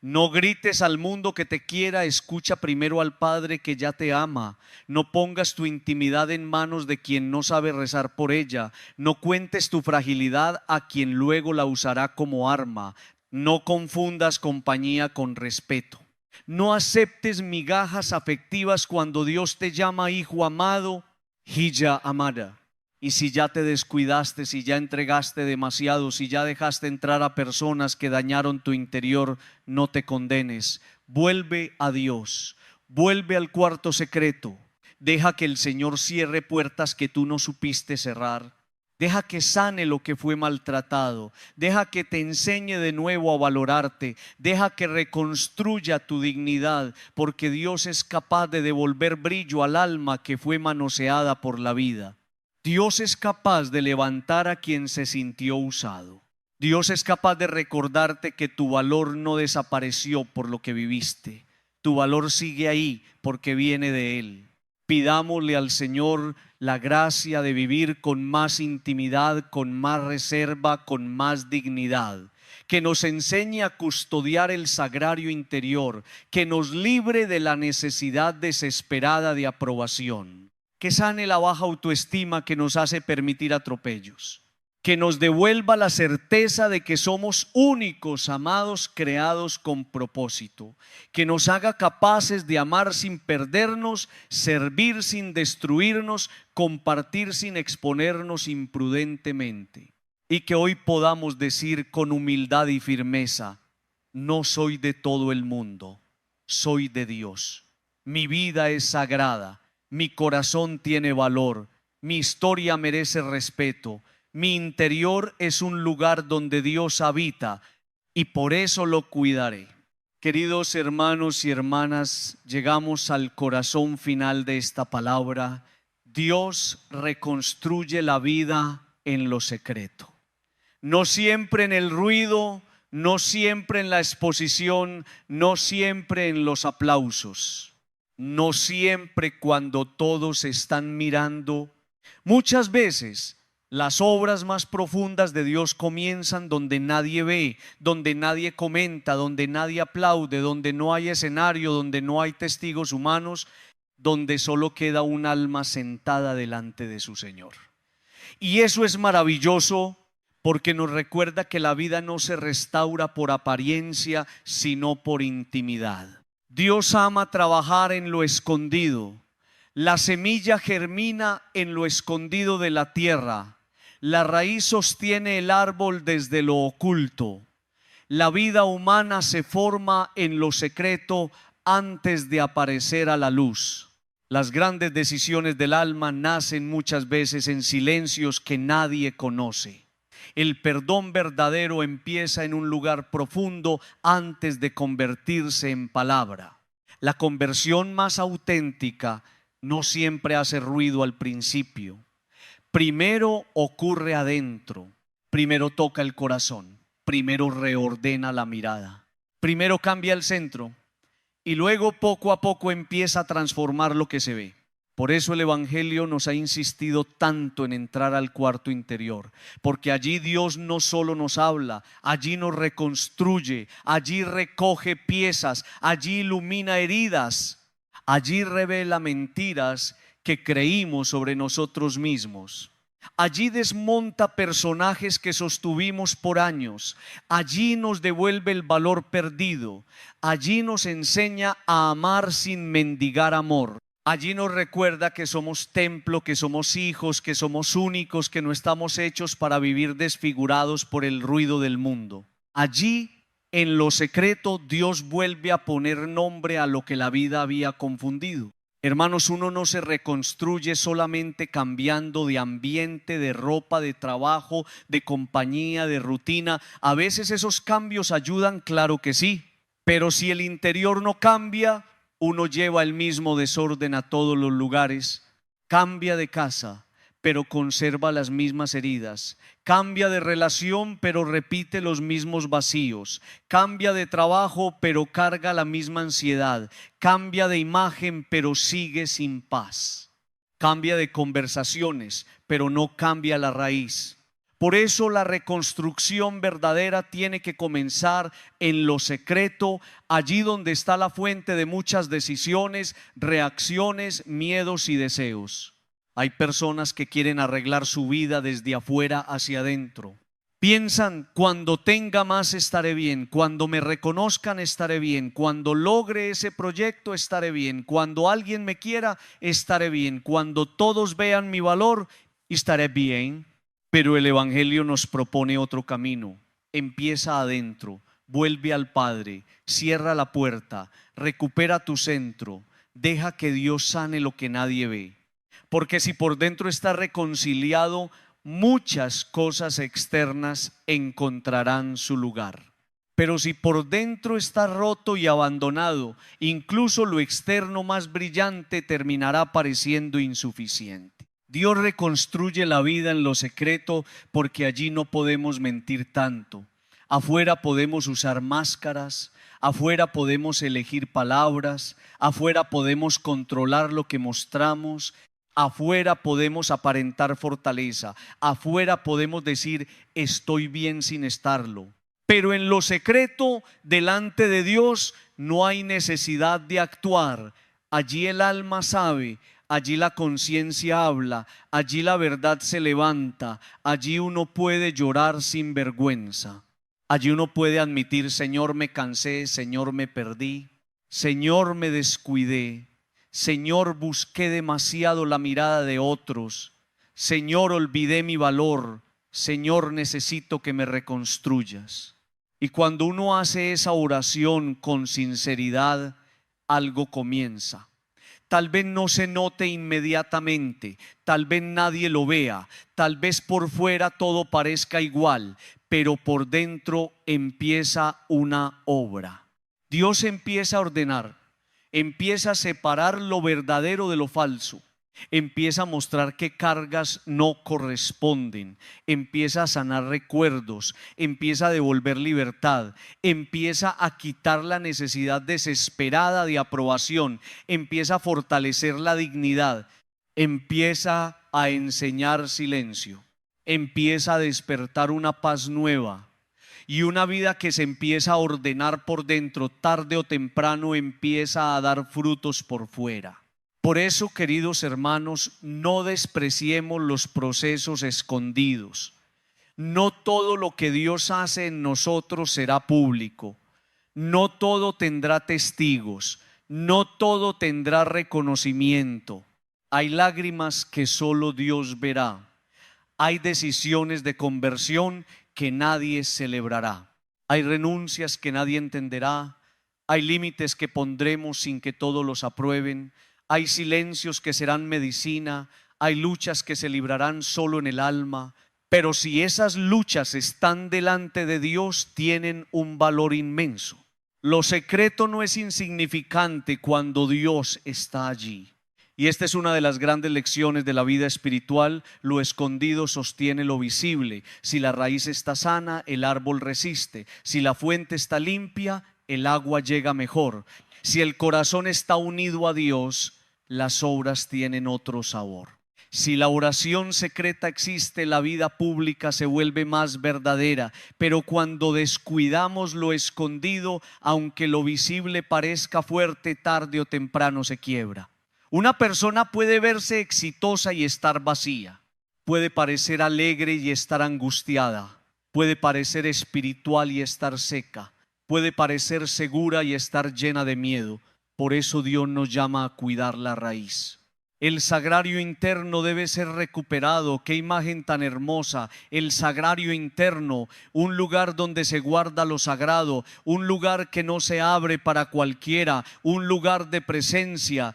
No grites al mundo que te quiera, escucha primero al Padre que ya te ama. No pongas tu intimidad en manos de quien no sabe rezar por ella. No cuentes tu fragilidad a quien luego la usará como arma. No confundas compañía con respeto. No aceptes migajas afectivas cuando Dios te llama hijo amado, hija amada. Y si ya te descuidaste, si ya entregaste demasiado, si ya dejaste entrar a personas que dañaron tu interior, no te condenes. Vuelve a Dios, vuelve al cuarto secreto. Deja que el Señor cierre puertas que tú no supiste cerrar. Deja que sane lo que fue maltratado. Deja que te enseñe de nuevo a valorarte. Deja que reconstruya tu dignidad, porque Dios es capaz de devolver brillo al alma que fue manoseada por la vida. Dios es capaz de levantar a quien se sintió usado. Dios es capaz de recordarte que tu valor no desapareció por lo que viviste. Tu valor sigue ahí porque viene de Él. Pidámosle al Señor la gracia de vivir con más intimidad, con más reserva, con más dignidad. Que nos enseñe a custodiar el sagrario interior, que nos libre de la necesidad desesperada de aprobación. Que sane la baja autoestima que nos hace permitir atropellos. Que nos devuelva la certeza de que somos únicos, amados, creados con propósito. Que nos haga capaces de amar sin perdernos, servir sin destruirnos, compartir sin exponernos imprudentemente. Y que hoy podamos decir con humildad y firmeza: no soy de todo el mundo, soy de Dios. Mi vida es sagrada. Mi corazón tiene valor, mi historia merece respeto, mi interior es un lugar donde Dios habita y por eso lo cuidaré. Queridos hermanos y hermanas, llegamos al corazón final de esta palabra. Dios reconstruye la vida en lo secreto. No siempre en el ruido, no siempre en la exposición, no siempre en los aplausos. No siempre cuando todos están mirando. Muchas veces las obras más profundas de Dios comienzan donde nadie ve, donde nadie comenta, donde nadie aplaude, donde no hay escenario, donde no hay testigos humanos, donde solo queda un alma sentada delante de su Señor. Y eso es maravilloso porque nos recuerda que la vida no se restaura por apariencia, sino por intimidad. Dios ama trabajar en lo escondido. La semilla germina en lo escondido de la tierra. La raíz sostiene el árbol desde lo oculto. La vida humana se forma en lo secreto antes de aparecer a la luz. Las grandes decisiones del alma nacen muchas veces en silencios que nadie conoce. El perdón verdadero empieza en un lugar profundo antes de convertirse en palabra. La conversión más auténtica no siempre hace ruido al principio. Primero ocurre adentro, primero toca el corazón, primero reordena la mirada, primero cambia el centro y luego poco a poco empieza a transformar lo que se ve. Por eso el Evangelio nos ha insistido tanto en entrar al cuarto interior, porque allí Dios no solo nos habla, allí nos reconstruye, allí recoge piezas, allí ilumina heridas, allí revela mentiras que creímos sobre nosotros mismos. Allí desmonta personajes que sostuvimos por años. Allí nos devuelve el valor perdido. Allí nos enseña a amar sin mendigar amor. Allí nos recuerda que somos templo, que somos hijos, que somos únicos, que no estamos hechos para vivir desfigurados por el ruido del mundo. Allí, en lo secreto, Dios vuelve a poner nombre a lo que la vida había confundido. Hermanos, uno no se reconstruye solamente cambiando de ambiente, de ropa, de trabajo, de compañía, de rutina. A veces esos cambios ayudan, claro que sí, pero si el interior no cambia, uno lleva el mismo desorden a todos los lugares. Cambia de casa, pero conserva las mismas heridas. Cambia de relación, pero repite los mismos vacíos. Cambia de trabajo, pero carga la misma ansiedad. Cambia de imagen, pero sigue sin paz. Cambia de conversaciones, pero no cambia la raíz. Por eso la reconstrucción verdadera tiene que comenzar en lo secreto, allí donde está la fuente de muchas decisiones, reacciones, miedos y deseos. Hay personas que quieren arreglar su vida desde afuera hacia adentro. Piensan, cuando tenga más estaré bien, cuando me reconozcan estaré bien, cuando logre ese proyecto estaré bien, cuando alguien me quiera estaré bien, cuando todos vean mi valor estaré bien. Pero el Evangelio nos propone otro camino. Empieza adentro, vuelve al Padre, cierra la puerta, recupera tu centro, deja que Dios sane lo que nadie ve. Porque si por dentro está reconciliado, muchas cosas externas encontrarán su lugar. Pero si por dentro está roto y abandonado, incluso lo externo más brillante terminará pareciendo insuficiente. Dios reconstruye la vida en lo secreto porque allí no podemos mentir tanto. Afuera podemos usar máscaras, afuera podemos elegir palabras, afuera podemos controlar lo que mostramos. Afuera podemos aparentar fortaleza, afuera podemos decir estoy bien sin estarlo, pero en lo secreto delante de Dios no hay necesidad de actuar. Allí el alma sabe, allí la conciencia habla, allí la verdad se levanta, allí uno puede llorar sin vergüenza, allí uno puede admitir: Señor, me cansé, Señor, me perdí, Señor, me descuidé, Señor, busqué demasiado la mirada de otros, Señor, olvidé mi valor, Señor, necesito que me reconstruyas. Y cuando uno hace esa oración con sinceridad, algo comienza. Tal vez no se note inmediatamente, tal vez nadie lo vea, tal vez por fuera todo parezca igual, pero por dentro empieza una obra. Dios empieza a ordenar. Empieza a separar lo verdadero de lo falso. Empieza a mostrar qué cargas no corresponden. Empieza a sanar recuerdos. Empieza a devolver libertad. Empieza a quitar la necesidad desesperada de aprobación. Empieza a fortalecer la dignidad. Empieza a enseñar silencio. Empieza a despertar una paz nueva. Y una vida que se empieza a ordenar por dentro, tarde o temprano empieza a dar frutos por fuera. Por eso, queridos hermanos, no despreciemos los procesos escondidos. No todo lo que Dios hace en nosotros será público. No todo tendrá testigos. No todo tendrá reconocimiento. Hay lágrimas que solo Dios verá. Hay decisiones de conversión que nadie celebrará. Hay renuncias que nadie entenderá. Hay límites que pondremos sin que todos los aprueben. Hay silencios que serán medicina. Hay luchas que se librarán solo en el alma. Pero si esas luchas están delante de Dios, tienen un valor inmenso. Lo secreto no es insignificante cuando Dios está allí. Y esta es una de las grandes lecciones de la vida espiritual. Lo escondido sostiene lo visible. Si la raíz está sana, el árbol resiste. Si la fuente está limpia, el agua llega mejor. Si el corazón está unido a Dios, las obras tienen otro sabor. Si la oración secreta existe, la vida pública se vuelve más verdadera. Pero cuando descuidamos lo escondido, aunque lo visible parezca fuerte, tarde o temprano se quiebra. Una persona puede verse exitosa y estar vacía. Puede parecer alegre y estar angustiada. Puede parecer espiritual y estar seca. Puede parecer segura y estar llena de miedo. Por eso Dios nos llama a cuidar la raíz. El sagrario interno debe ser recuperado. Qué imagen tan hermosa. El sagrario interno, un lugar donde se guarda lo sagrado, un lugar que no se abre para cualquiera, un lugar de presencia,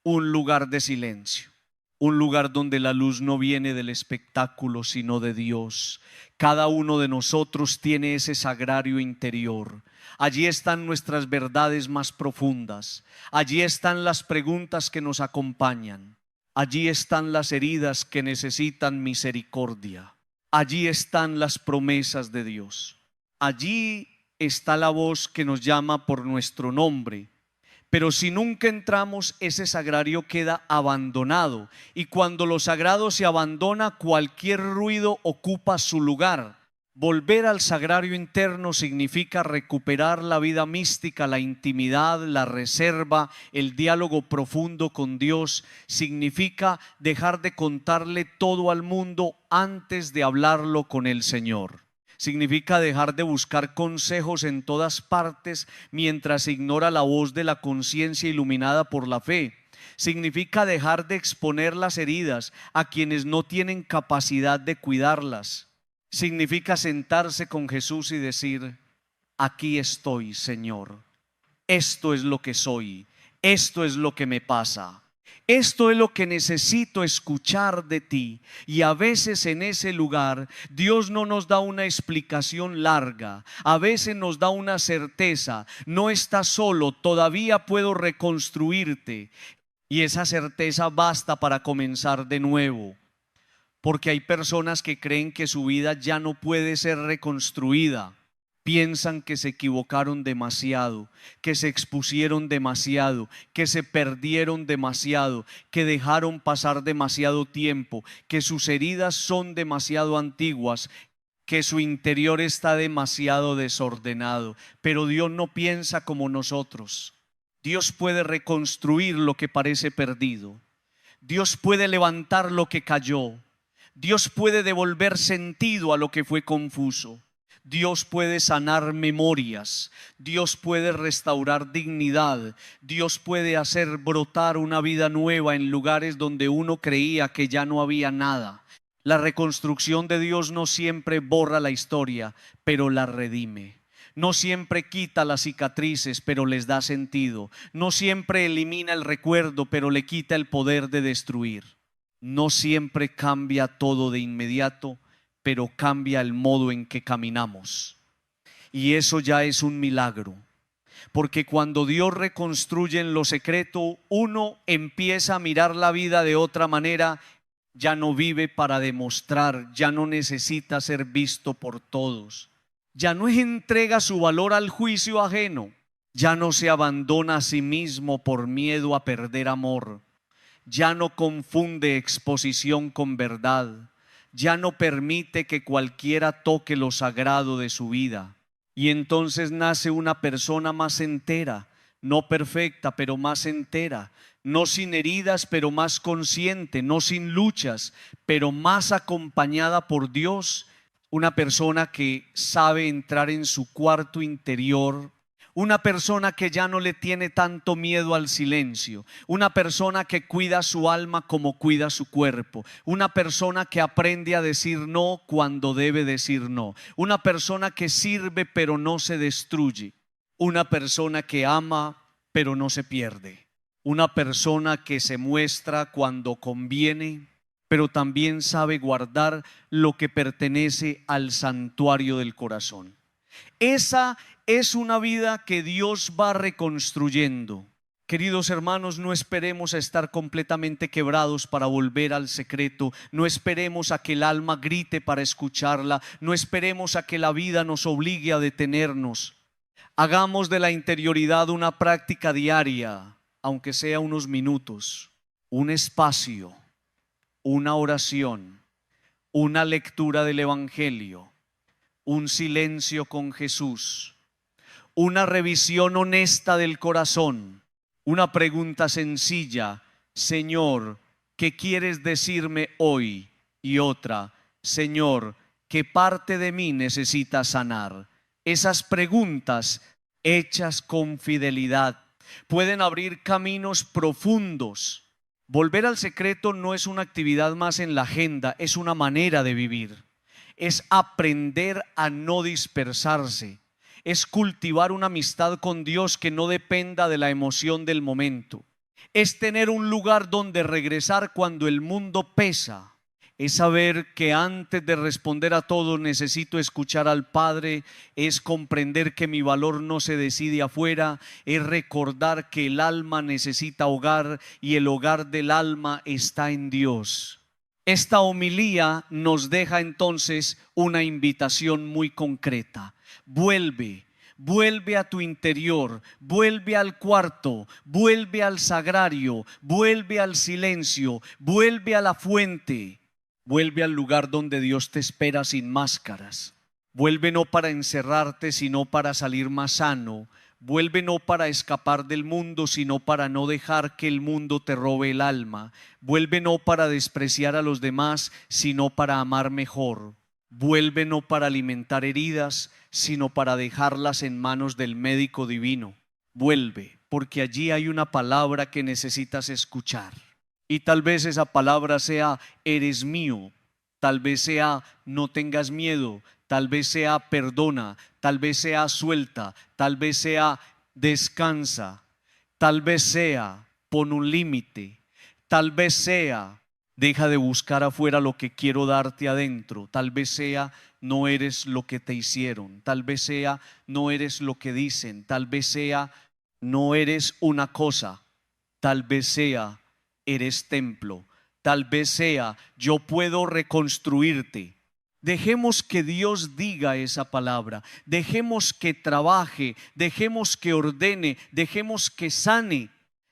un lugar de silencio, un lugar donde la luz no viene del espectáculo sino de Dios. Cada uno de nosotros tiene ese sagrario interior. Allí están nuestras verdades más profundas. Allí están las preguntas que nos acompañan. Allí están las heridas que necesitan misericordia. Allí están las promesas de Dios. Allí está la voz que nos llama por nuestro nombre. Pero si nunca entramos, ese sagrario queda abandonado. Y cuando lo sagrado se abandona, cualquier ruido ocupa su lugar. Volver al sagrario interno significa recuperar la vida mística, la intimidad, la reserva, el diálogo profundo con Dios. Significa dejar de contarle todo al mundo antes de hablarlo con el Señor. Significa dejar de buscar consejos en todas partes mientras se ignora la voz de la conciencia iluminada por la fe. Significa dejar de exponer las heridas a quienes no tienen capacidad de cuidarlas. Significa sentarse con Jesús y decir: aquí estoy, Señor. Esto es lo que soy. Esto es lo que me pasa. Esto es lo que necesito escuchar de ti. Y a veces en ese lugar Dios no nos da una explicación larga. A veces nos da una certeza. No estás solo, todavía puedo reconstruirte. Y esa certeza basta para comenzar de nuevo. Porque hay personas que creen que su vida ya no puede ser reconstruida. Piensan que se equivocaron demasiado, que se expusieron demasiado, que se perdieron demasiado, que dejaron pasar demasiado tiempo, que sus heridas son demasiado antiguas, que su interior está demasiado desordenado. Pero Dios no piensa como nosotros. Dios puede reconstruir lo que parece perdido. Dios puede levantar lo que cayó. Dios puede devolver sentido a lo que fue confuso. Dios puede sanar memorias. Dios puede restaurar dignidad. Dios puede hacer brotar una vida nueva en lugares donde uno creía que ya no había nada. La reconstrucción de Dios no siempre borra la historia, pero la redime. No siempre quita las cicatrices, pero les da sentido. No siempre elimina el recuerdo, pero le quita el poder de destruir. No siempre cambia todo de inmediato, pero cambia el modo en que caminamos. Y eso ya es un milagro. Porque cuando Dios reconstruye en lo secreto, uno empieza a mirar la vida de otra manera. Ya no vive para demostrar, ya no necesita ser visto por todos. Ya no entrega su valor al juicio ajeno. Ya no se abandona a sí mismo por miedo a perder amor. Ya no confunde exposición con verdad. Ya no permite que cualquiera toque lo sagrado de su vida. Y entonces nace una persona más entera, no perfecta, pero más entera. No sin heridas, pero más consciente. No sin luchas, pero más acompañada por Dios. Una persona que sabe entrar en su cuarto interior. Una persona que ya no le tiene tanto miedo al silencio. Una persona que cuida su alma como cuida su cuerpo. Una persona que aprende a decir no cuando debe decir no. Una persona que sirve pero no se destruye. Una persona que ama pero no se pierde. Una persona que se muestra cuando conviene, pero también sabe guardar lo que pertenece al santuario del corazón. Esa es una vida que Dios va reconstruyendo. Queridos hermanos, no esperemos a estar completamente quebrados para volver al secreto. No esperemos a que el alma grite para escucharla. No esperemos a que la vida nos obligue a detenernos. Hagamos de la interioridad una práctica diaria, aunque sea unos minutos, un espacio, una oración, una lectura del Evangelio, un silencio con Jesús, una revisión honesta del corazón, una pregunta sencilla: Señor, ¿qué quieres decirme hoy? Y otra: Señor, ¿qué parte de mí necesita sanar? Esas preguntas hechas con fidelidad pueden abrir caminos profundos. Volver al secreto no es una actividad más en la agenda, es una manera de vivir. Es aprender a no dispersarse. Es cultivar una amistad con Dios que no dependa de la emoción del momento. Es tener un lugar donde regresar cuando el mundo pesa. es saber que antes de responder a todo necesito escuchar al Padre, es comprender que mi valor no se decide afuera, es recordar que el alma necesita hogar y el hogar del alma está en Dios. Esta homilía nos deja entonces una invitación muy concreta. Vuelve a tu interior, vuelve al cuarto, vuelve al sagrario, vuelve al silencio, vuelve a la fuente. Vuelve al lugar donde Dios te espera sin máscaras. Vuelve no para encerrarte, sino para salir más sano. Vuelve no para escapar del mundo, sino para no dejar que el mundo te robe el alma. Vuelve no para despreciar a los demás, sino para amar mejor. Vuelve no para alimentar heridas, sino para dejarlas en manos del médico divino. Vuelve, porque allí hay una palabra que necesitas escuchar. Y tal vez esa palabra sea eres mío, tal vez sea no tengas miedo, tal vez sea perdona, tal vez sea suelta, tal vez sea descansa, tal vez sea pon un límite, tal vez sea deja de buscar afuera lo que quiero darte adentro, tal vez sea no eres lo que te hicieron, tal vez sea no eres lo que dicen, tal vez sea no eres una cosa, tal vez sea eres templo, tal vez sea yo puedo reconstruirte. Dejemos que Dios diga esa palabra, dejemos que trabaje, dejemos que ordene, dejemos que sane,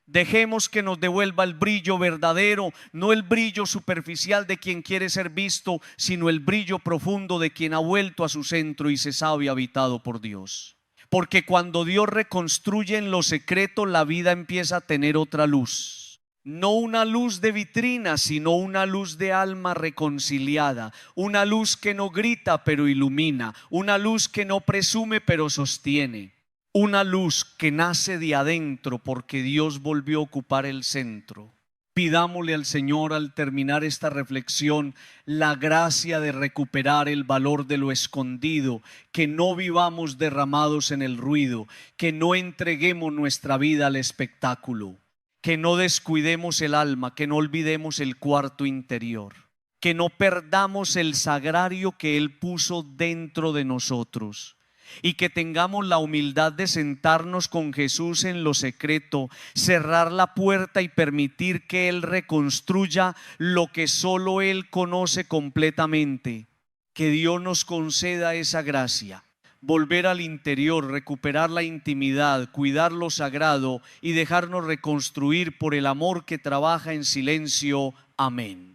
dejemos que nos devuelva el brillo verdadero, no el brillo superficial de quien quiere ser visto, sino el brillo profundo de quien ha vuelto a su centro y se sabe habitado por Dios. Porque cuando Dios reconstruye en lo secreto, la vida empieza a tener otra luz. No una luz de vitrina, sino una luz de alma reconciliada, una luz que no grita pero ilumina, una luz que no presume pero sostiene, una luz que nace de adentro porque Dios volvió a ocupar el centro. Pidámosle al Señor al terminar esta reflexión la gracia de recuperar el valor de lo escondido, que no vivamos derramados en el ruido, que no entreguemos nuestra vida al espectáculo, que no descuidemos el alma, que no olvidemos el cuarto interior, que no perdamos el sagrario que Él puso dentro de nosotros y que tengamos la humildad de sentarnos con Jesús en lo secreto, cerrar la puerta y permitir que Él reconstruya lo que solo Él conoce completamente. Que Dios nos conceda esa gracia. Volver al interior, recuperar la intimidad, cuidar lo sagrado y dejarnos reconstruir por el amor que trabaja en silencio. Amén.